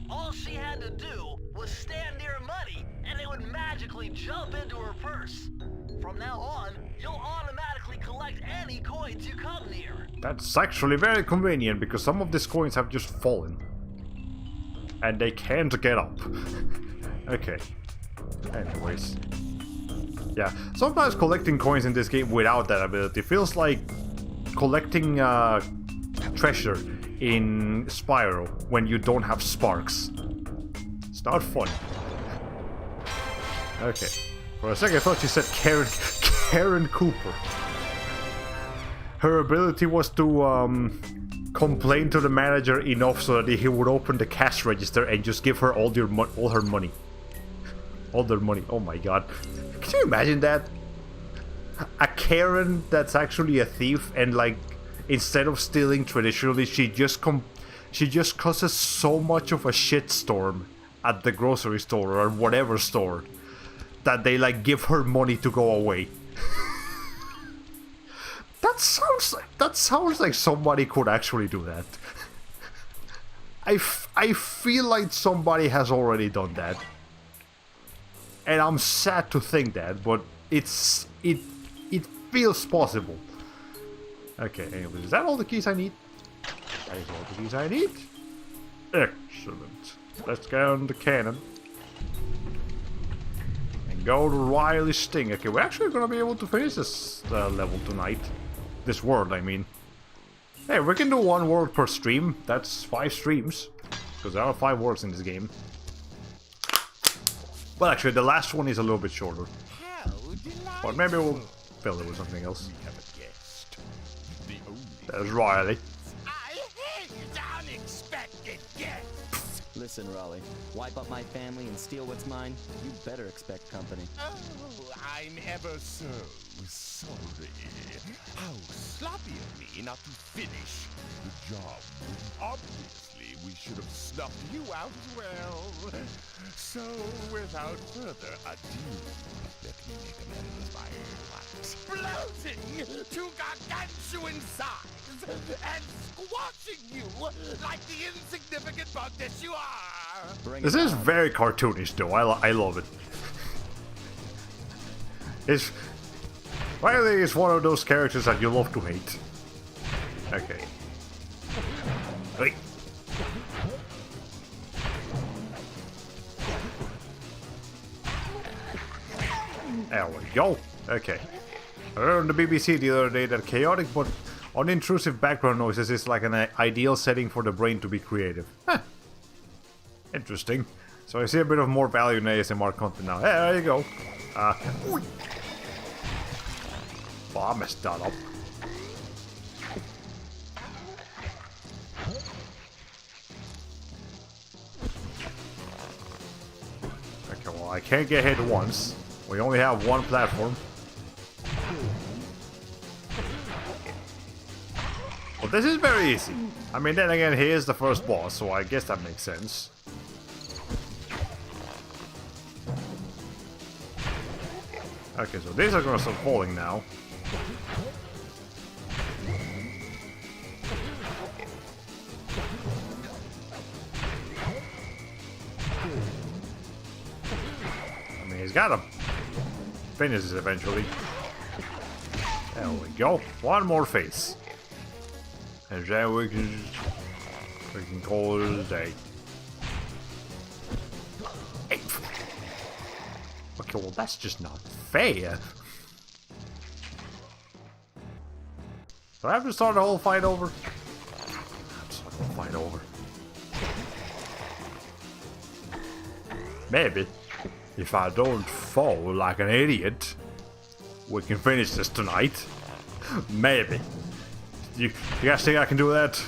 All she had to do was stand near money, and it would magically jump into her purse. From now on, you'll automatically collect any coins you come near. That's actually very convenient, because some of these coins have just fallen. And they can't get up. Okay. Anyways. Yeah, sometimes collecting coins in this game without that ability feels like collecting treasure in Spyro when you don't have sparks. It's not fun. Okay. For a second I thought you said Karen Cooper. Her ability was to complain to the manager enough so that he would open the cash register and just give her all her money. All their money. Oh my god. Can you imagine that? A Karen that's actually a thief, and like, instead of stealing traditionally, she just causes so much of a shitstorm at the grocery store or whatever store that they like give her money to go away. That sounds like somebody could actually do that. I feel like somebody has already done that. And I'm sad to think that, but it feels possible. Okay, anyways, is that all the keys I need? That is all the keys I need. Excellent. Let's get on the cannon. And go to Riley's Sting. Okay, we're actually gonna be able to finish this level tonight. This world, I mean. Hey, we can do 1 world per stream. That's 5 streams. Because there are 5 worlds in this game. Well, actually, the last one is a little bit shorter. But maybe we'll fill it with something else. There's Riley. I hate unexpected guests. Listen, Raleigh, wipe up my family and steal what's mine, you better expect company. Oh, I'm ever so sorry. How sloppy of me not to finish the job. Obviously, we should have snuffed you out well. So, without further ado, let me make a man of my exploding to gargantuan size and squashing you like the insignificant bug that you are. This is very cartoonish, though. I love it. Riley is one of those characters that you love to hate. Okay. Wait. There we go. Okay. I heard on the BBC the other day that chaotic but unintrusive background noises is like an ideal setting for the brain to be creative. Huh. Interesting. So I see a bit of more value in ASMR content now. Hey, there you go. Oh, I messed that up. Okay, well, I can't get hit once. We only have 1 platform. Well, this is very easy. I mean, then again, he is the first boss, so I guess that makes sense. Okay, so these are gonna start falling now. I mean, he's gotta finish this eventually. There we go. 1 more phase. And then we can call it a day. Hey. Well, that's just not fair. Do I have to start the whole fight over? Start the whole fight over. Maybe. If I don't fall like an idiot, we can finish this tonight. Maybe. You guys think I can do that?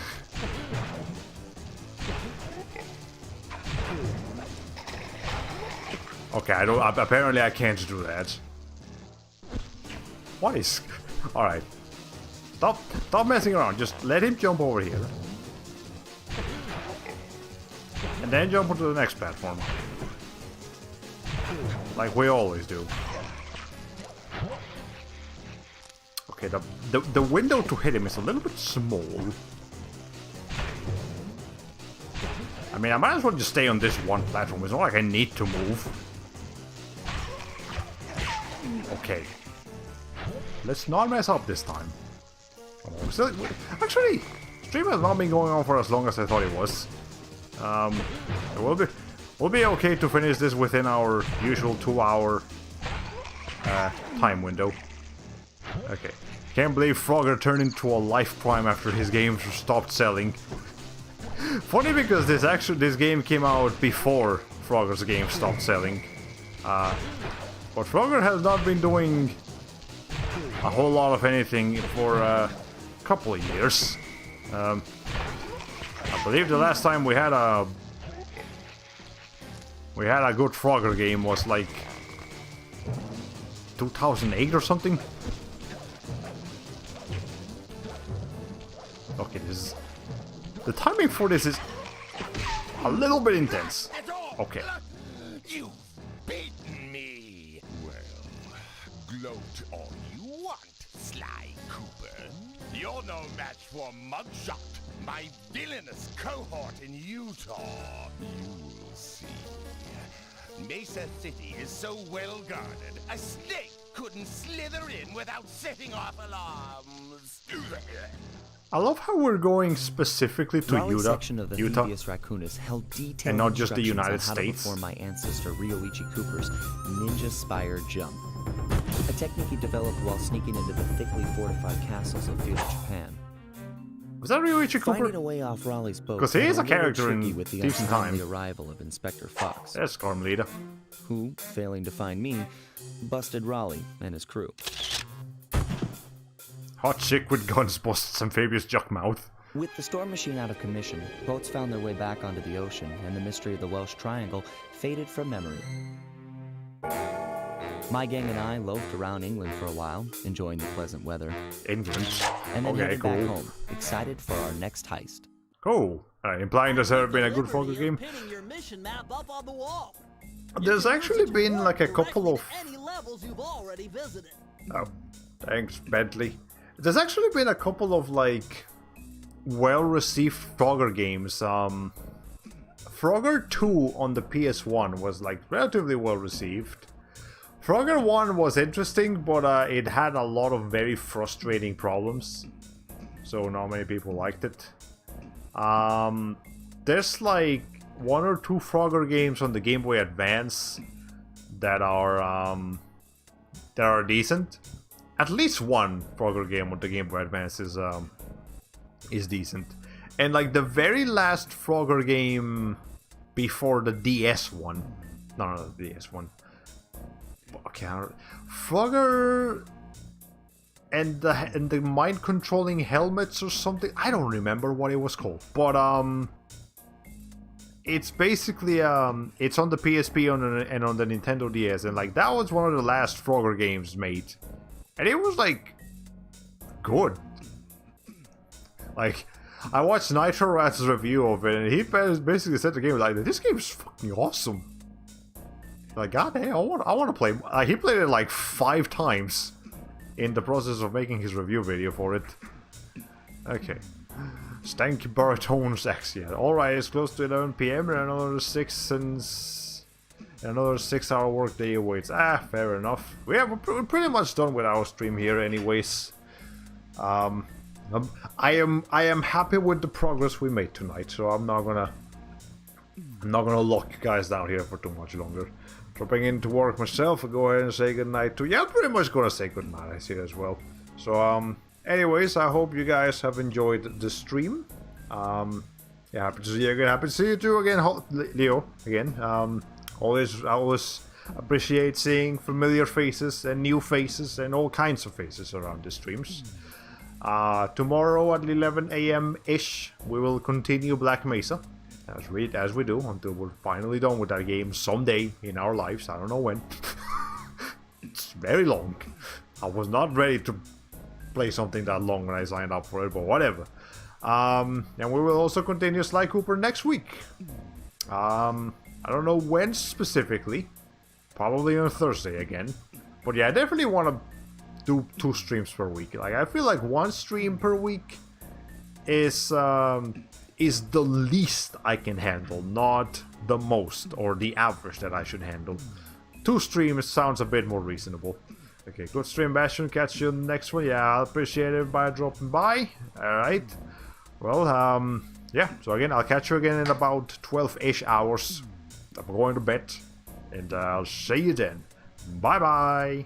Okay, I don't. Apparently, I can't do that. What is? All right. Stop messing around. Just let him jump over here, and then jump onto the next platform, like we always do. Okay, the window to hit him is a little bit small. I mean, I might as well just stay on this one platform. It's not like I need to move. Okay. Let's not mess up this time. Oh, actually, stream has not been going on for as long as I thought it was. We'll be okay to finish this within our usual 2-hour time window. Okay. Can't believe Frogger turned into a life prime after his games stopped selling. Funny because this game came out before Frogger's game stopped selling. But Frogger has not been doing a whole lot of anything for a couple of years. I believe the last time we had a good Frogger game was like 2008 or something. Okay, the timing for this is a little bit intense. Okay. You've beaten me. Well, gloat all you want, Sly Cooper. You're no match for Mugshot, my villainous cohort in Utah. You will see. Mesa City is so well guarded, a snake couldn't slither in without setting off alarms. I love how we're going specifically to Raleigh's section of the Utah, Thievius Raccoonus held detailed and not just the United instructions on how to States. perform my ancestor Ryoichi Cooper's ninja spire jump, a technique he developed while sneaking into the thickly fortified castles of feudal Japan. Was that Ryoichi Finding Cooper? a way off Raleigh's boat, 'Cause he is a got little character in tricky with the Thieves in Time. untimely arrival of Inspector Fox, There's Carmelita. who, failing to find me, busted Raleigh and his crew. Hot chick with guns busts amphibious juckmouth. With the storm machine out of commission, boats found their way back onto the ocean, and the mystery of the Welsh Triangle faded from memory. My gang and I loafed around England for a while, enjoying the pleasant weather, England. and then Okay, headed back cool. home, excited for our next heist. Cool. Implying there's ever been a good Frogger game. Pinning your mission map up on the wall. There's actually been like a couple of... Any levels you've already visited. Oh, thanks, Bentley. There's actually been a couple of like well-received Frogger games. Frogger 2 on the PS1 was like relatively well-received. Frogger 1 was interesting, but it had a lot of very frustrating problems, so not many people liked it. There's like 1 or 2 Frogger games on the Game Boy Advance that are decent. At least one Frogger game on the Game Boy Advance is decent. And like the very last Frogger game before the DS one, no, the DS one. Okay, Frogger and the mind controlling helmets or something. I don't remember what it was called, but it's basically it's on the PSP and on the Nintendo DS, and like that was one of the last Frogger games made. And it was, like, good. Like, I watched Nitro Rat's review of it, and he basically said the game, like, this game is fucking awesome. Like, goddamn, I want to play. He played it, like, 5 times in the process of making his review video for it. Okay. Stanky Baritones X, yeah. Alright, it's close to 11 PM, and another 6-hour workday awaits. Fair enough. We're pretty much done with our stream here, anyways. I am happy with the progress we made tonight, so I'm not gonna lock you guys down here for too much longer. dropping into work myself. I'll go ahead and say goodnight to you. I'm pretty much gonna say goodnight, I see as well. So, anyways, I hope you guys have enjoyed the stream. Yeah, happy to see you again. Happy to see you too again, Leo, again. I always appreciate seeing familiar faces and new faces and all kinds of faces around the streams. Tomorrow at 11 a.m.-ish, we will continue Black Mesa, as we do, until we're finally done with that game someday in our lives. I don't know when. It's very long. I was not ready to play something that long when I signed up for it, but whatever. And we will also continue Sly Cooper next week. I don't know when specifically. Probably on Thursday again. But yeah, I definitely want to do 2 streams per week. Like, I feel like 1 stream per week is the least I can handle, not the most or the average that I should handle. 2 streams sounds a bit more reasonable. Okay, good stream, Bastion. Catch you next one. Yeah, I appreciate everybody dropping by. Alright. Well, yeah. So again, I'll catch you again in about 12-ish hours. I'm going to bed. And I'll see you then. Bye-bye.